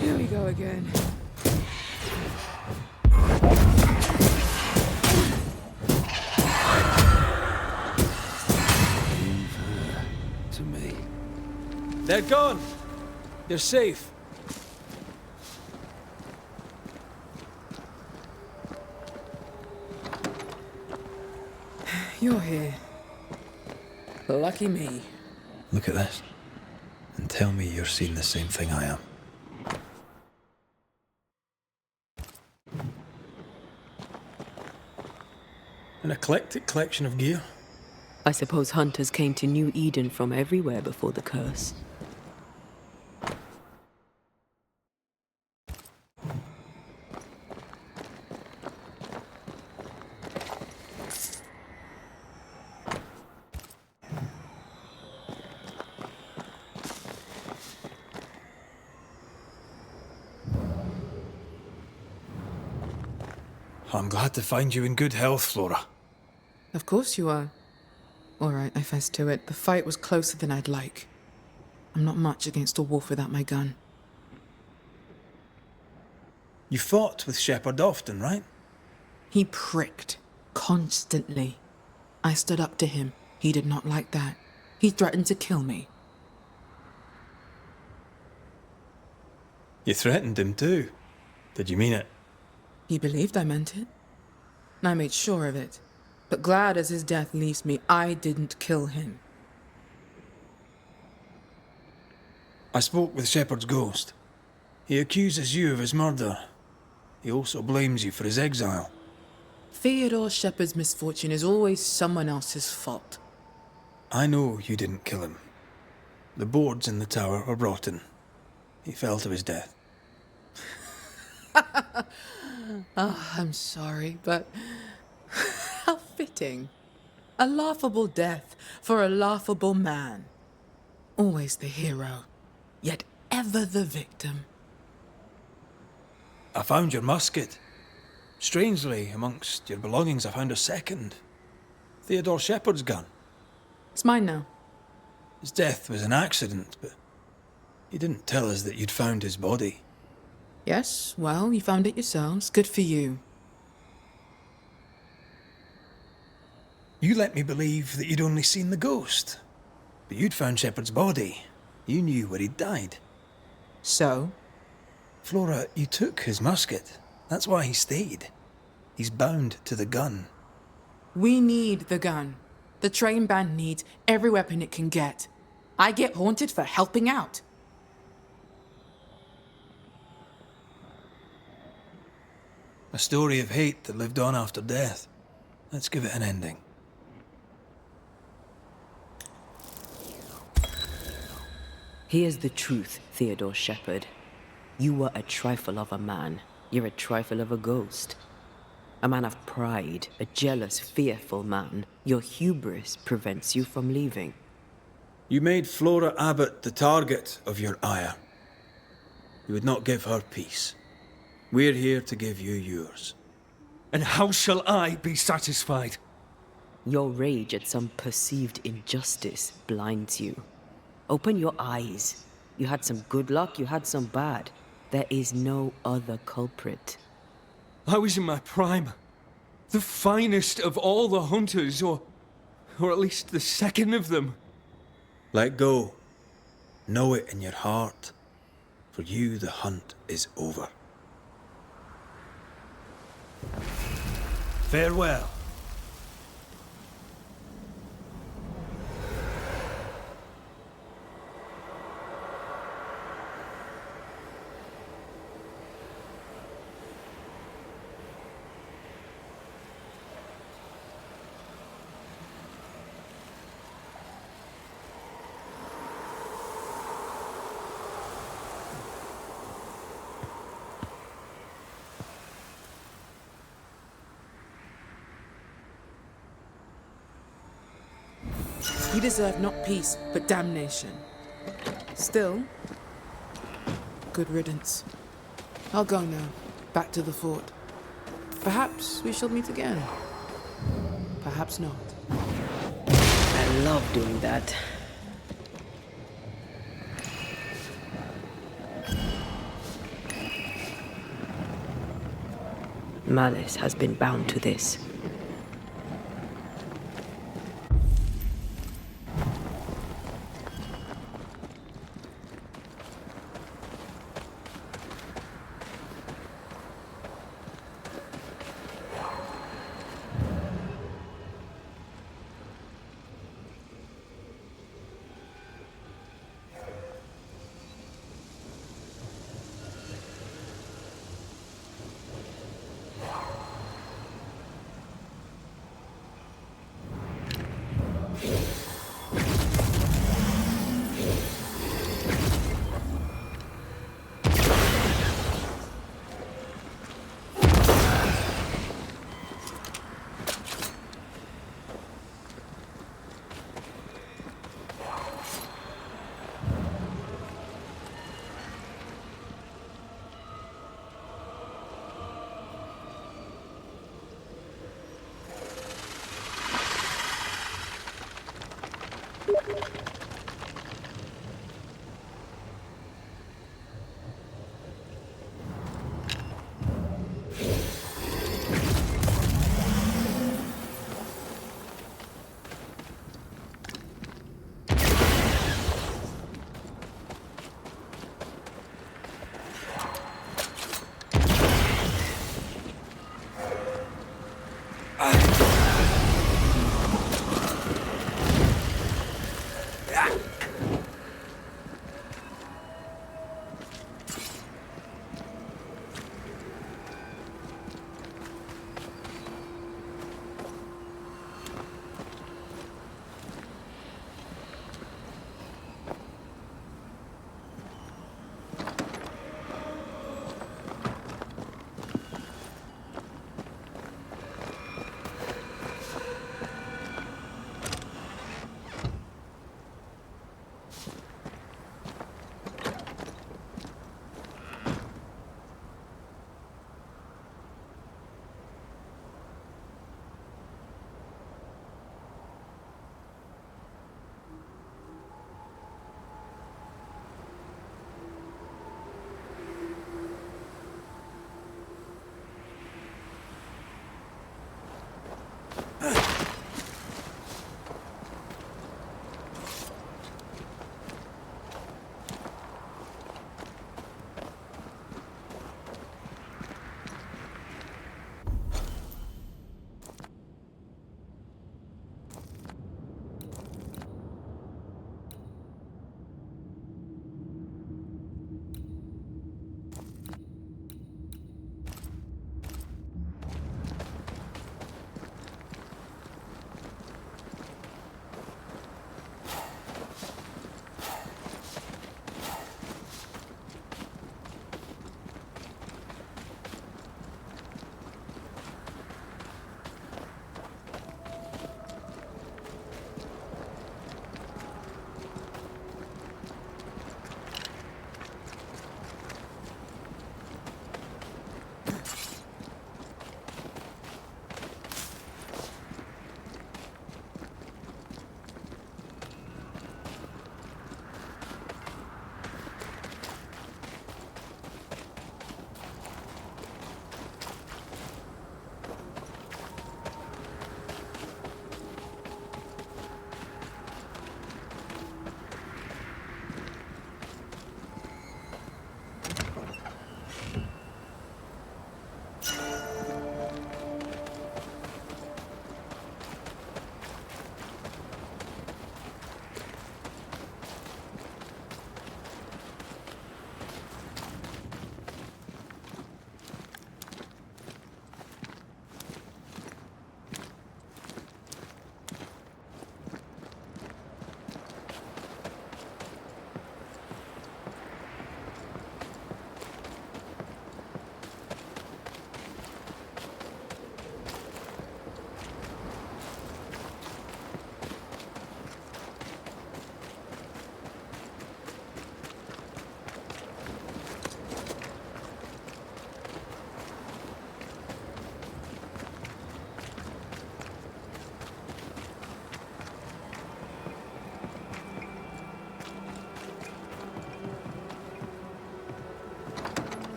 Here we go again. To me. They're gone. They're safe. You're here. Lucky me. Look at this. And tell me you're seeing the same thing I am. An eclectic collection of gear. I suppose hunters came to New Eden from everywhere before the curse. I'm glad to find you in good health, Flora. Of course you are. All right, I fess to it. The fight was closer than I'd like. I'm not much against a wolf without my gun. You fought with Shepard often, right? He pricked. Constantly. I stood up to him. He did not like that. He threatened to kill me. You threatened him too. Did you mean it? He believed I meant it. And I made sure of it. But glad as his death leaves me, I didn't kill him. I spoke with Shepard's ghost. He accuses you of his murder. He also blames you for his exile. Theodore Shepard's misfortune is always someone else's fault. I know you didn't kill him. The boards in the tower are rotten. He fell to his death. I'm sorry, but how fitting. A laughable death for a laughable man. Always the hero, yet ever the victim. I found your musket. Strangely, amongst your belongings, I found a second. Theodore Shepard's gun. It's mine now. His death was an accident, but you didn't tell us that you'd found his body. Yes, well, you found it yourselves. Good for you. You let me believe that you'd only seen the ghost. But you'd found Shepard's body. You knew where he'd died. So? Flora, you took his musket. That's why he stayed. He's bound to the gun. We need the gun. The train band needs every weapon it can get. I get haunted for helping out. A story of hate that lived on after death. Let's give it an ending. Here's the truth, Theodore Shepard. You were a trifle of a man. You're a trifle of a ghost. A man of pride, a jealous, fearful man. Your hubris prevents you from leaving. You made Flora Abbott the target of your ire. You would not give her peace. We're here to give you yours. And how shall I be satisfied? Your rage at some perceived injustice blinds you. Open your eyes. You had some good luck, you had some bad. There is no other culprit. I was in my prime. The finest of all the hunters, or at least the second of them. Let go. Know it in your heart. For you, the hunt is over. Farewell. He deserved not peace, but damnation. Still, good riddance. I'll go now, back to the fort. Perhaps we shall meet again. Perhaps not. I love doing that. Malice has been bound to this.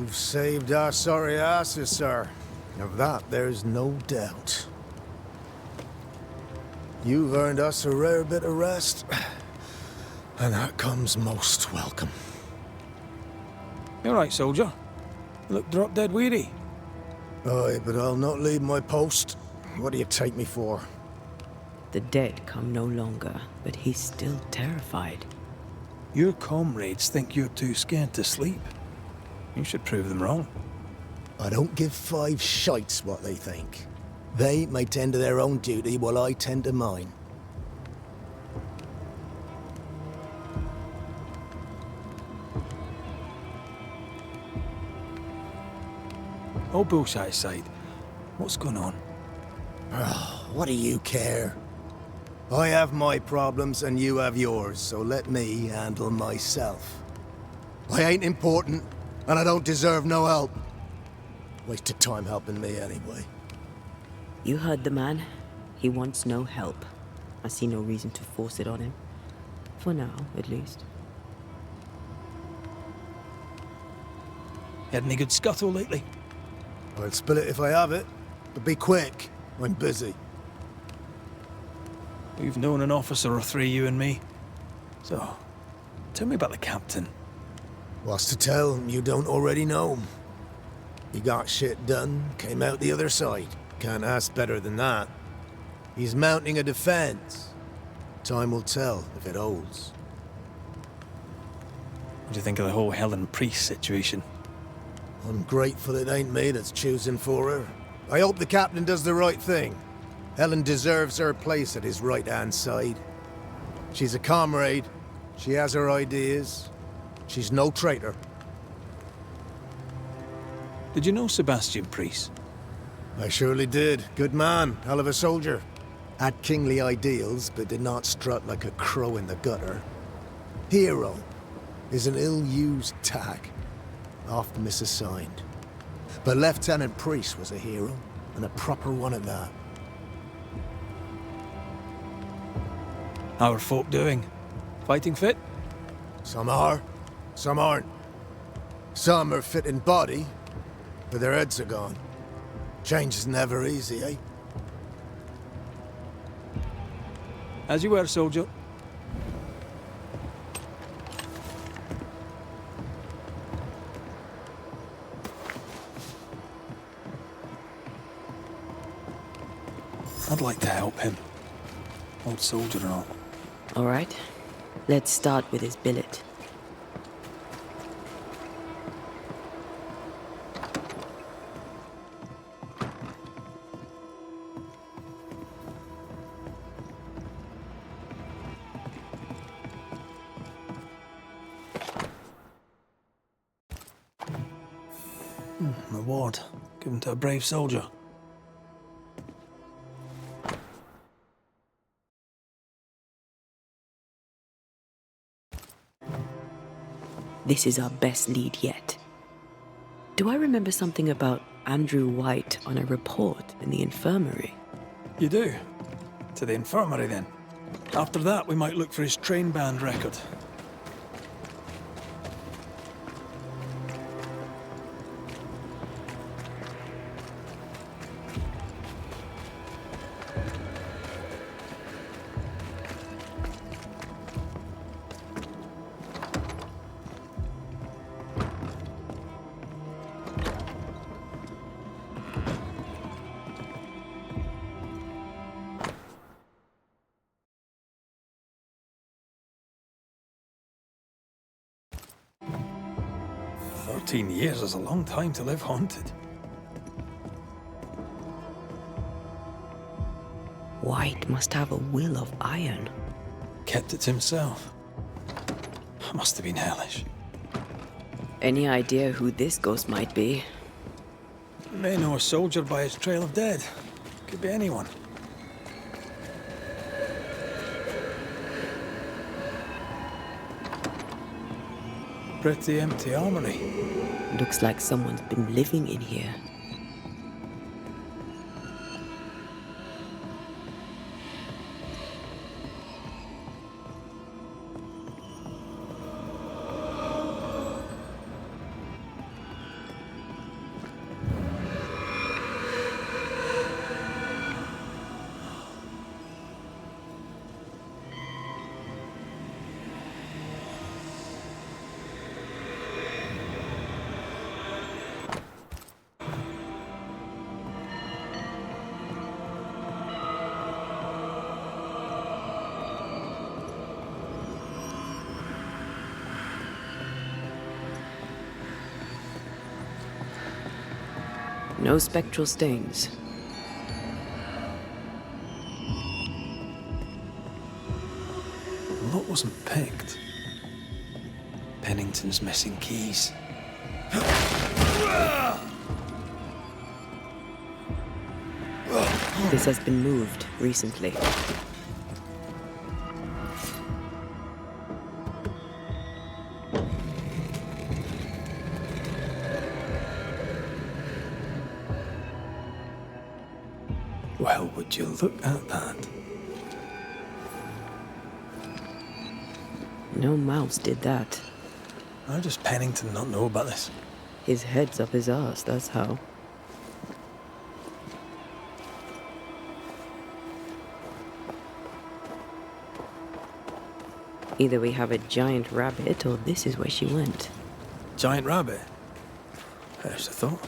You've saved our sorry asses, sir. Of that, there's no doubt. You've earned us a rare bit of rest, and that comes most welcome. You alright, soldier? You look drop dead weary. Aye, but I'll not leave my post. What do you take me for? The dead come no longer, but he's still terrified. Your comrades think you're too scared to sleep. You should prove them wrong. I don't give 5 shites what they think. They may tend to their own duty while I tend to mine. All bullshit aside, what's going on? What do you care? I have my problems and you have yours, so let me handle myself. I ain't important, and I don't deserve no help. Wasted time helping me anyway. You heard the man. He wants no help. I see no reason to force it on him. For now, at least. Had any good scuttle lately? I'll spill it if I have it, but be quick. I'm busy. We've known an officer or 3, you and me. So, tell me about the captain. What's to tell you don't already know? He got shit done, came out the other side. Can't ask better than that. He's mounting a defense. Time will tell if it holds. What do you think of the whole Helen Priest situation? I'm grateful it ain't me that's choosing for her. I hope the captain does the right thing. Helen deserves her place at his right-hand side. She's a comrade. She has her ideas. She's no traitor. Did you know Sebastian Priest? I surely did. Good man. Hell of a soldier. Had kingly ideals, but did not strut like a crow in the gutter. Hero is an ill-used tag. Often misassigned. But Lieutenant Priest was a hero, and a proper one at that. How are folk doing? Fighting fit? Some are, some aren't. Some are fit in body, but their heads are gone. Change is never easy, eh? As you were, soldier. I'd like to help him. Old soldier and all. All right. Let's start with his billet. Reward given to a brave soldier. This is our best lead yet. Do I remember something about Andrew White on a report in the infirmary? You do? To the infirmary, then. After that, we might look for his train band record. Years is a long time to live haunted. White must have a will of iron. Kept it to himself. Must have been hellish. Any idea who this ghost might be? May know a soldier by his trail of dead. Could be anyone. Pretty empty armory. Looks like someone's been living in here. No spectral stains. The lot wasn't picked. Pennington's missing keys. This has been moved recently. Well, would you look at that? No mouse did that. How does Pennington not know about this? His head's up his arse, that's how. Either we have a giant rabbit, or this is where she went. Giant rabbit? There's the thought.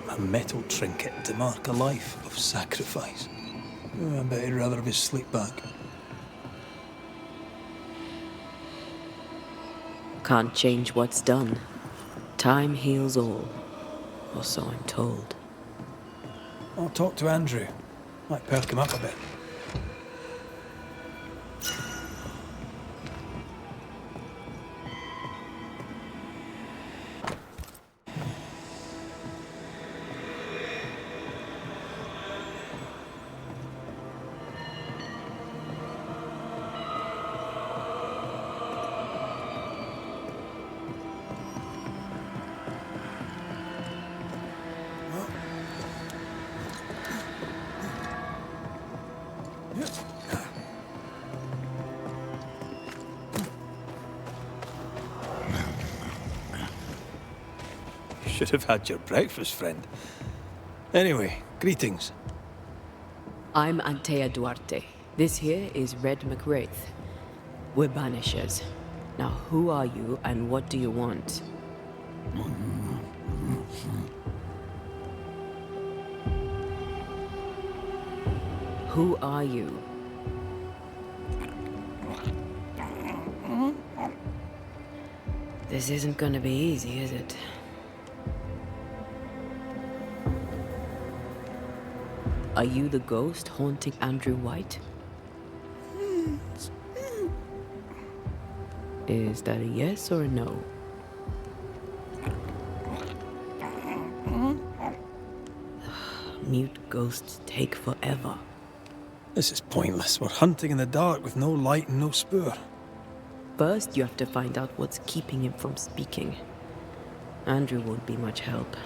A metal trinket to mark a life of sacrifice. I bet he'd rather have his sleep back. Can't change what's done. Time heals all. Or so I'm told. I'll talk to Andrew. Might perk him up a bit. Should have had your breakfast, friend. Anyway, greetings. I'm Antea Duarte. This here is Red McWraith. We're Banishers. Now, who are you and what do you want? Who are you? This isn't gonna be easy, is it? Are you the ghost haunting Andrew White? Is that a yes or a no? Mute ghosts take forever. This is pointless. We're hunting in the dark with no light and no spoor. First, you have to find out what's keeping him from speaking. Andrew won't be much help.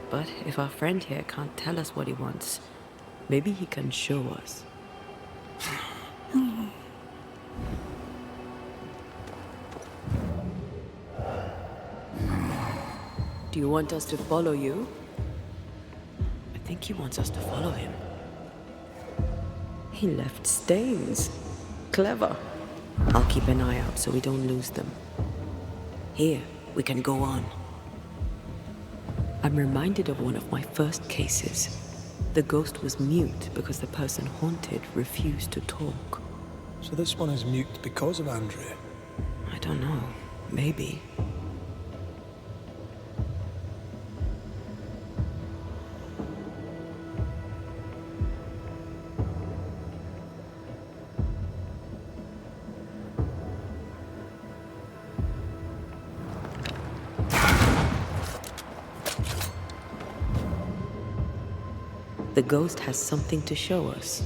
But if our friend here can't tell us what he wants, maybe he can show us. Do you want us to follow you? I think he wants us to follow him. He left stains. Clever. I'll keep an eye out so we don't lose them. Here, we can go on. I'm reminded of one of my first cases. The ghost was mute because the person haunted refused to talk. So this one is mute because of Andrew? I don't know. Maybe. The ghost has something to show us.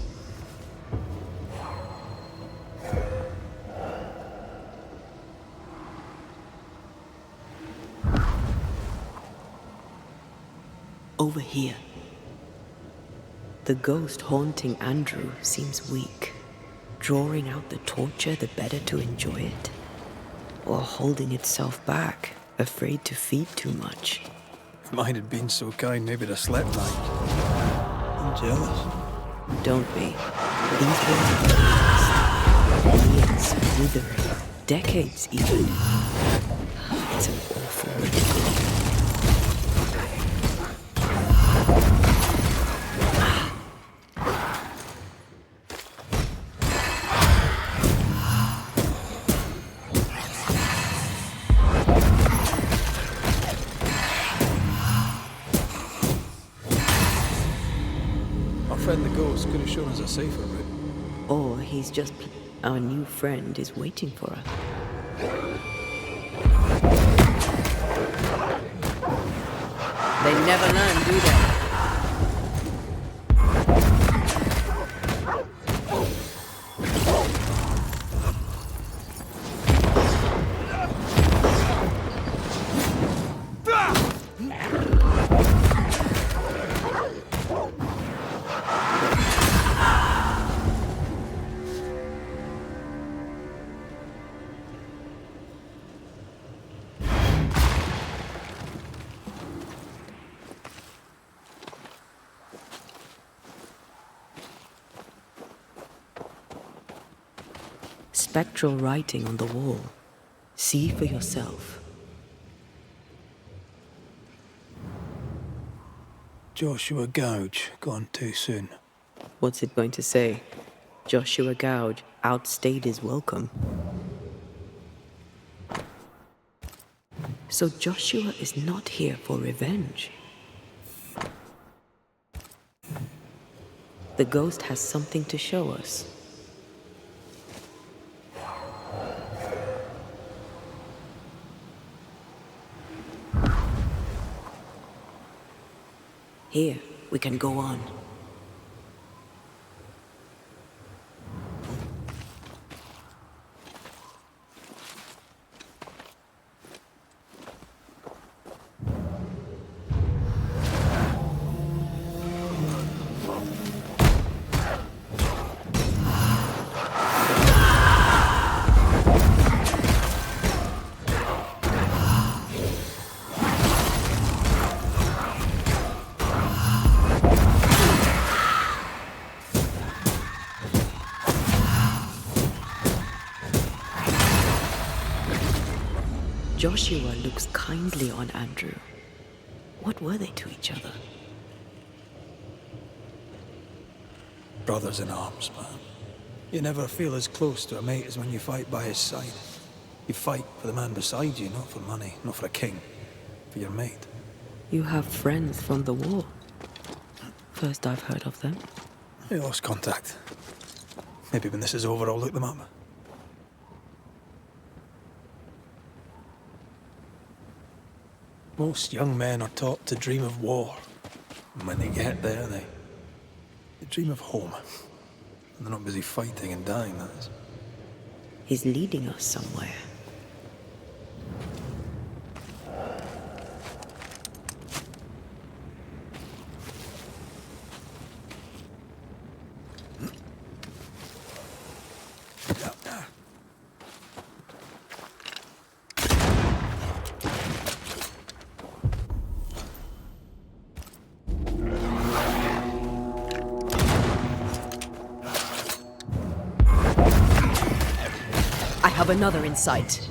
Over here. The ghost haunting Andrew seems weak. Drawing out the torture the better to enjoy it. Or holding itself back, afraid to feed too much. If mine had been so kind, maybe I'd have slept tonight. I'm jealous. Don't be. These ones are years withering, decades even. It's an awful ritual. The ghost could have shown us a safer route. Or he's just... Our new friend is waiting for us. They never learn, do they? Spectral writing on the wall. See for yourself. Joshua Gouge, gone too soon. What's it going to say? Joshua Gouge outstayed his welcome. So Joshua is not here for revenge. The ghost has something to show us. Here, we can go on. Joshua looks kindly on Andrew, what were they to each other? Brothers in arms, man. You never feel as close to a mate as when you fight by his side. You fight for the man beside you, not for money, not for a king. For your mate. You have friends from the war. First I've heard of them. We lost contact. Maybe when this is over, I'll look them up. Most young men are taught to dream of war. And when they get there, they dream of home. And they're not busy fighting and dying, that is. He's leading us somewhere. I have another in sight.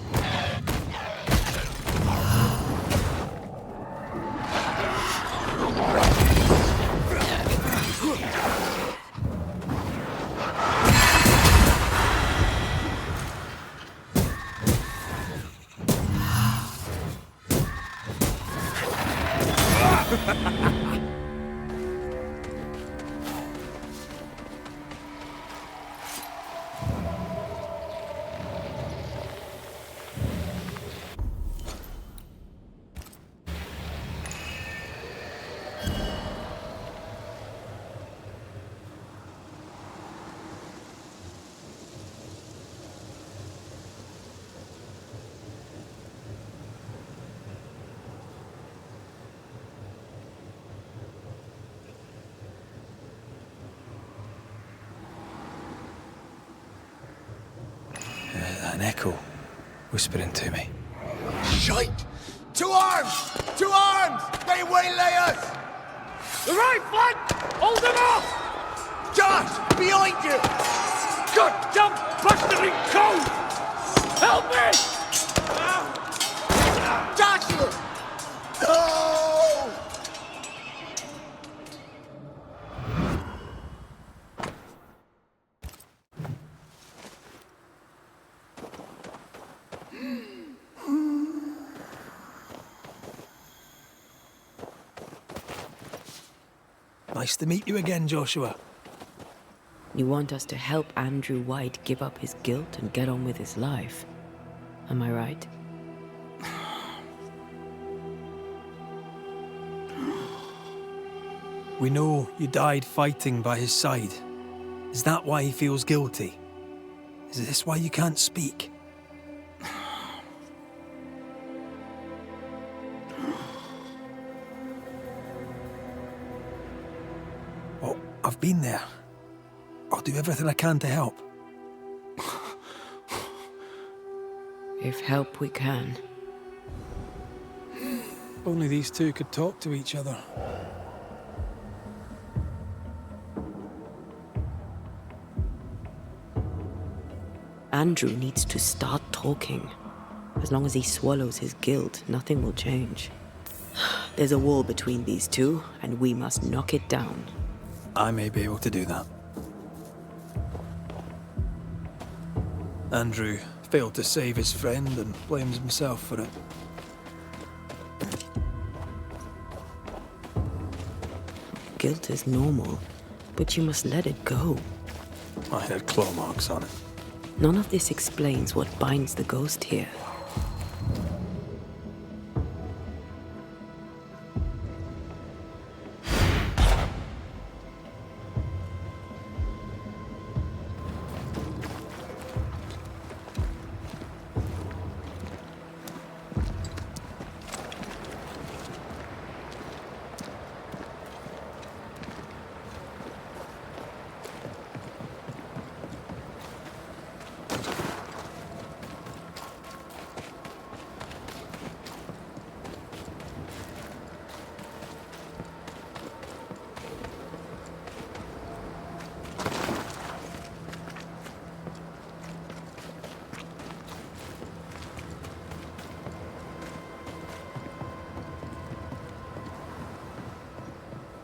An echo whispering to me. Shite! To arms! To arms! They waylay us! The right flank! Hold them off! Josh! Behind you! Goddamn bastard cold! Help me! Joshua! No! Nice to meet you again, Joshua. You want us to help Andrew White give up his guilt and get on with his life. Am I right? We know you died fighting by his side. Is that why he feels guilty? Is this why you can't speak? Well, I've been there. I'll do everything I can to help. If help we can. Only these two could talk to each other. Andrew needs to start talking. As long as he swallows his guilt, nothing will change. There's a wall between these two, and we must knock it down. I may be able to do that. Andrew failed to save his friend and blames himself for it. Guilt is normal, but you must let it go. I had claw marks on it. None of this explains what binds the ghost here.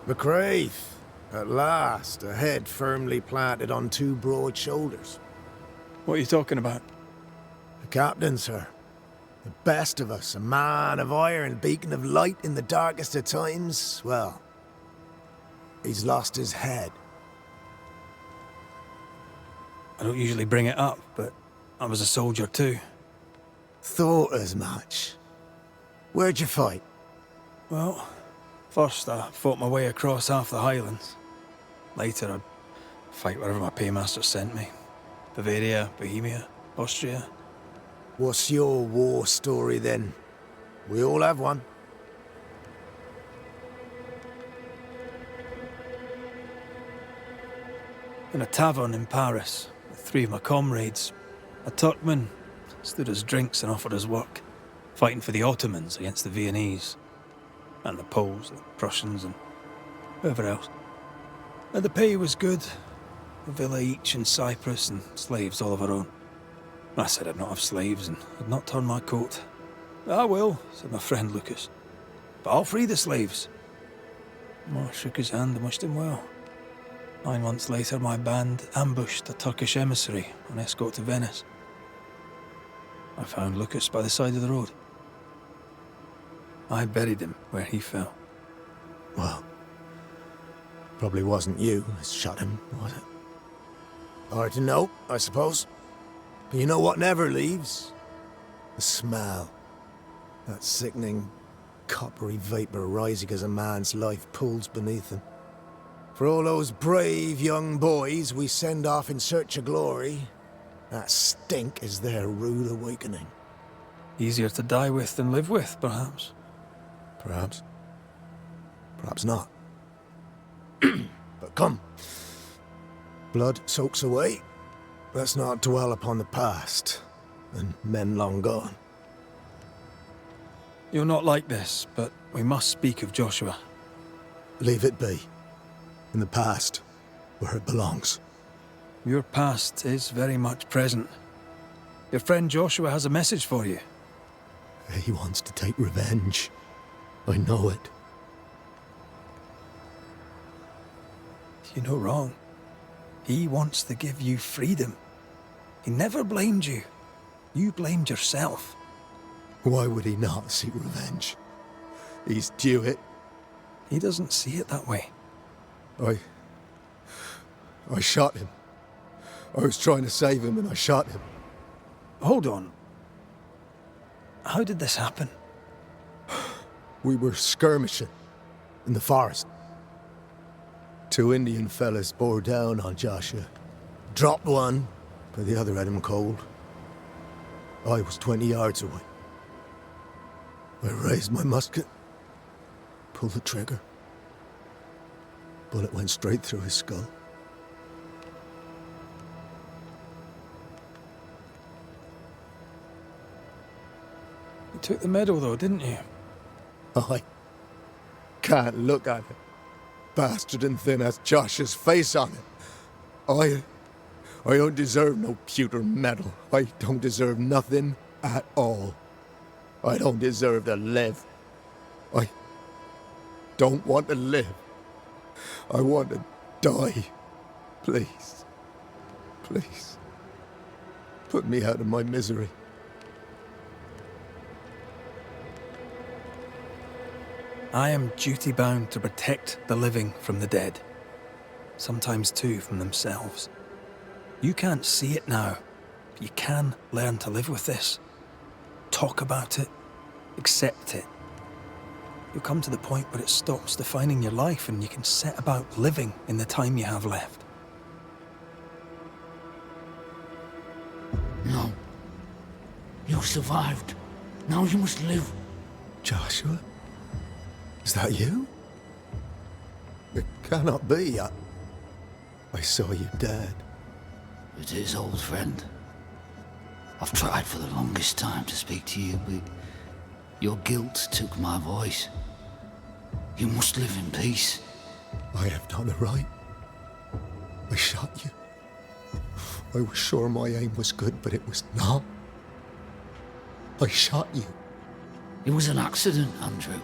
McCraith, at last, a head firmly planted on two broad shoulders. What are you talking about? The captain, sir. The best of us, a man of iron, beacon of light in the darkest of times. Well, he's lost his head. I don't usually bring it up, but I was a soldier too. Thought as much. Where'd you fight? Well, first I fought my way across half the Highlands. Later I'd fight wherever my paymaster sent me. Bavaria, Bohemia, Austria. What's your war story then? We all have one. In a tavern in Paris, with 3 of my comrades, a Turkman stood us drinks and offered us work, fighting for the Ottomans against the Viennese, and the Poles, the Prussians, and whoever else. And the pay was good. A villa each in Cyprus and slaves all of our own. I said I'd not have slaves and I'd not turn my coat. "I will," said my friend Lucas, "but I'll free the slaves." I shook his hand and wished him well. 9 months later, my band ambushed a Turkish emissary on escort to Venice. I found Lucas by the side of the road. I buried him where he fell. Well, probably wasn't you who shot him, was it? Hard to know, I suppose. But you know what never leaves? The smell. That sickening, coppery vapour rising as a man's life pulls beneath him. For all those brave young boys we send off in search of glory, that stink is their rude awakening. Easier to die with than live with, perhaps. Perhaps. Perhaps not. But come. Blood soaks away. Let's not dwell upon the past, and men long gone. You're not like this, but we must speak of Joshua. Leave it be. In the past, where it belongs. Your past is very much present. Your friend Joshua has a message for you. He wants to take revenge. I know it. You're no wrong. He wants to give you freedom. He never blamed you. You blamed yourself. Why would he not seek revenge? He's due it. He doesn't see it that way. I shot him. I was trying to save him and I shot him. Hold on. How did this happen? We were skirmishing in the forest. 2 Indian fellas bore down on Joshua. Dropped one, but the other had him cold. I was 20 yards away. I raised my musket, pulled the trigger. Bullet went straight through his skull. You took the medal though, didn't you? I can't look at it. Bastard and thin has Josh's face on it. I don't deserve no pewter medal. I don't deserve nothing at all. I don't deserve to live. I don't want to live. I want to die. Please. Please. Put me out of my misery. I am duty-bound to protect the living from the dead. Sometimes too from themselves. You can't see it now, but you can learn to live with this. Talk about it. Accept it. You'll come to the point where it stops defining your life and you can set about living in the time you have left. No. You survived. Now you must live. Joshua? Is that you? It cannot be. I saw you dead. It is, old friend. I've tried for the longest time to speak to you, but your guilt took my voice. You must live in peace. I have done it right. I shot you. I was sure my aim was good, but it was not. I shot you. It was an accident, Andrew.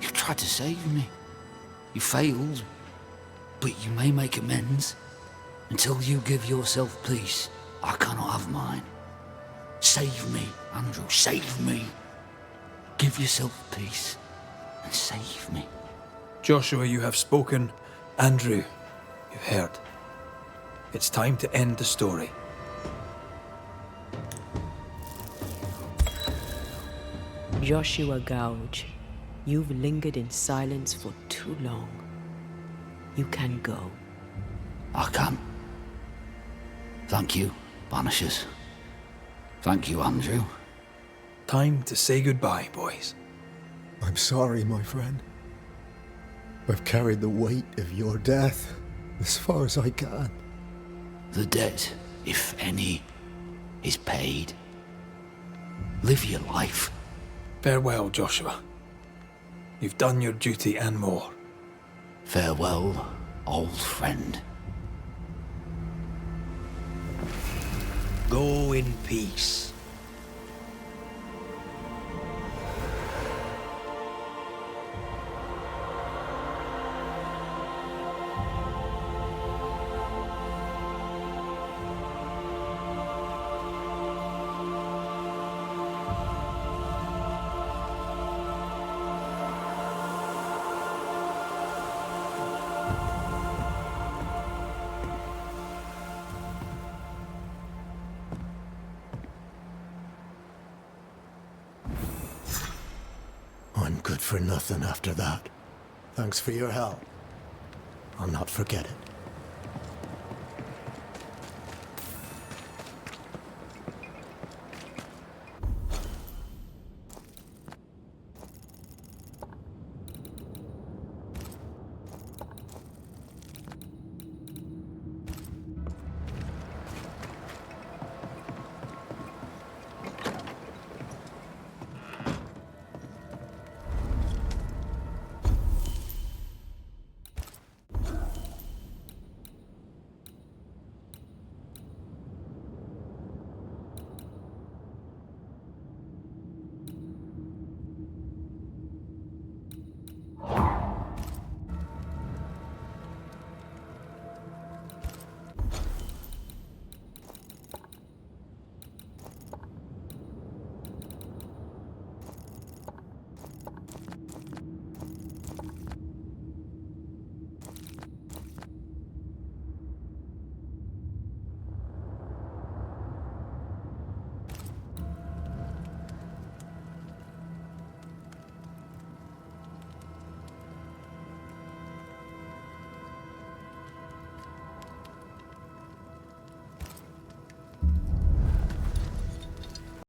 You tried to save me. You failed, but you may make amends. Until you give yourself peace, I cannot have mine. Save me, Andrew, save me. Give yourself peace and save me. Joshua, you have spoken. Andrew, you've heard. It's time to end the story. Joshua Gouge, you've lingered in silence for too long. You can go. I can. Thank you, Banishers. Thank you, Andrew. Time to say goodbye, boys. I'm sorry, my friend. I've carried the weight of your death as far as I can. The debt, if any, is paid. Live your life. Farewell, Joshua. You've done your duty and more. Farewell, old friend. Go in peace. I'm good for nothing after that. Thanks for your help. I'll not forget it.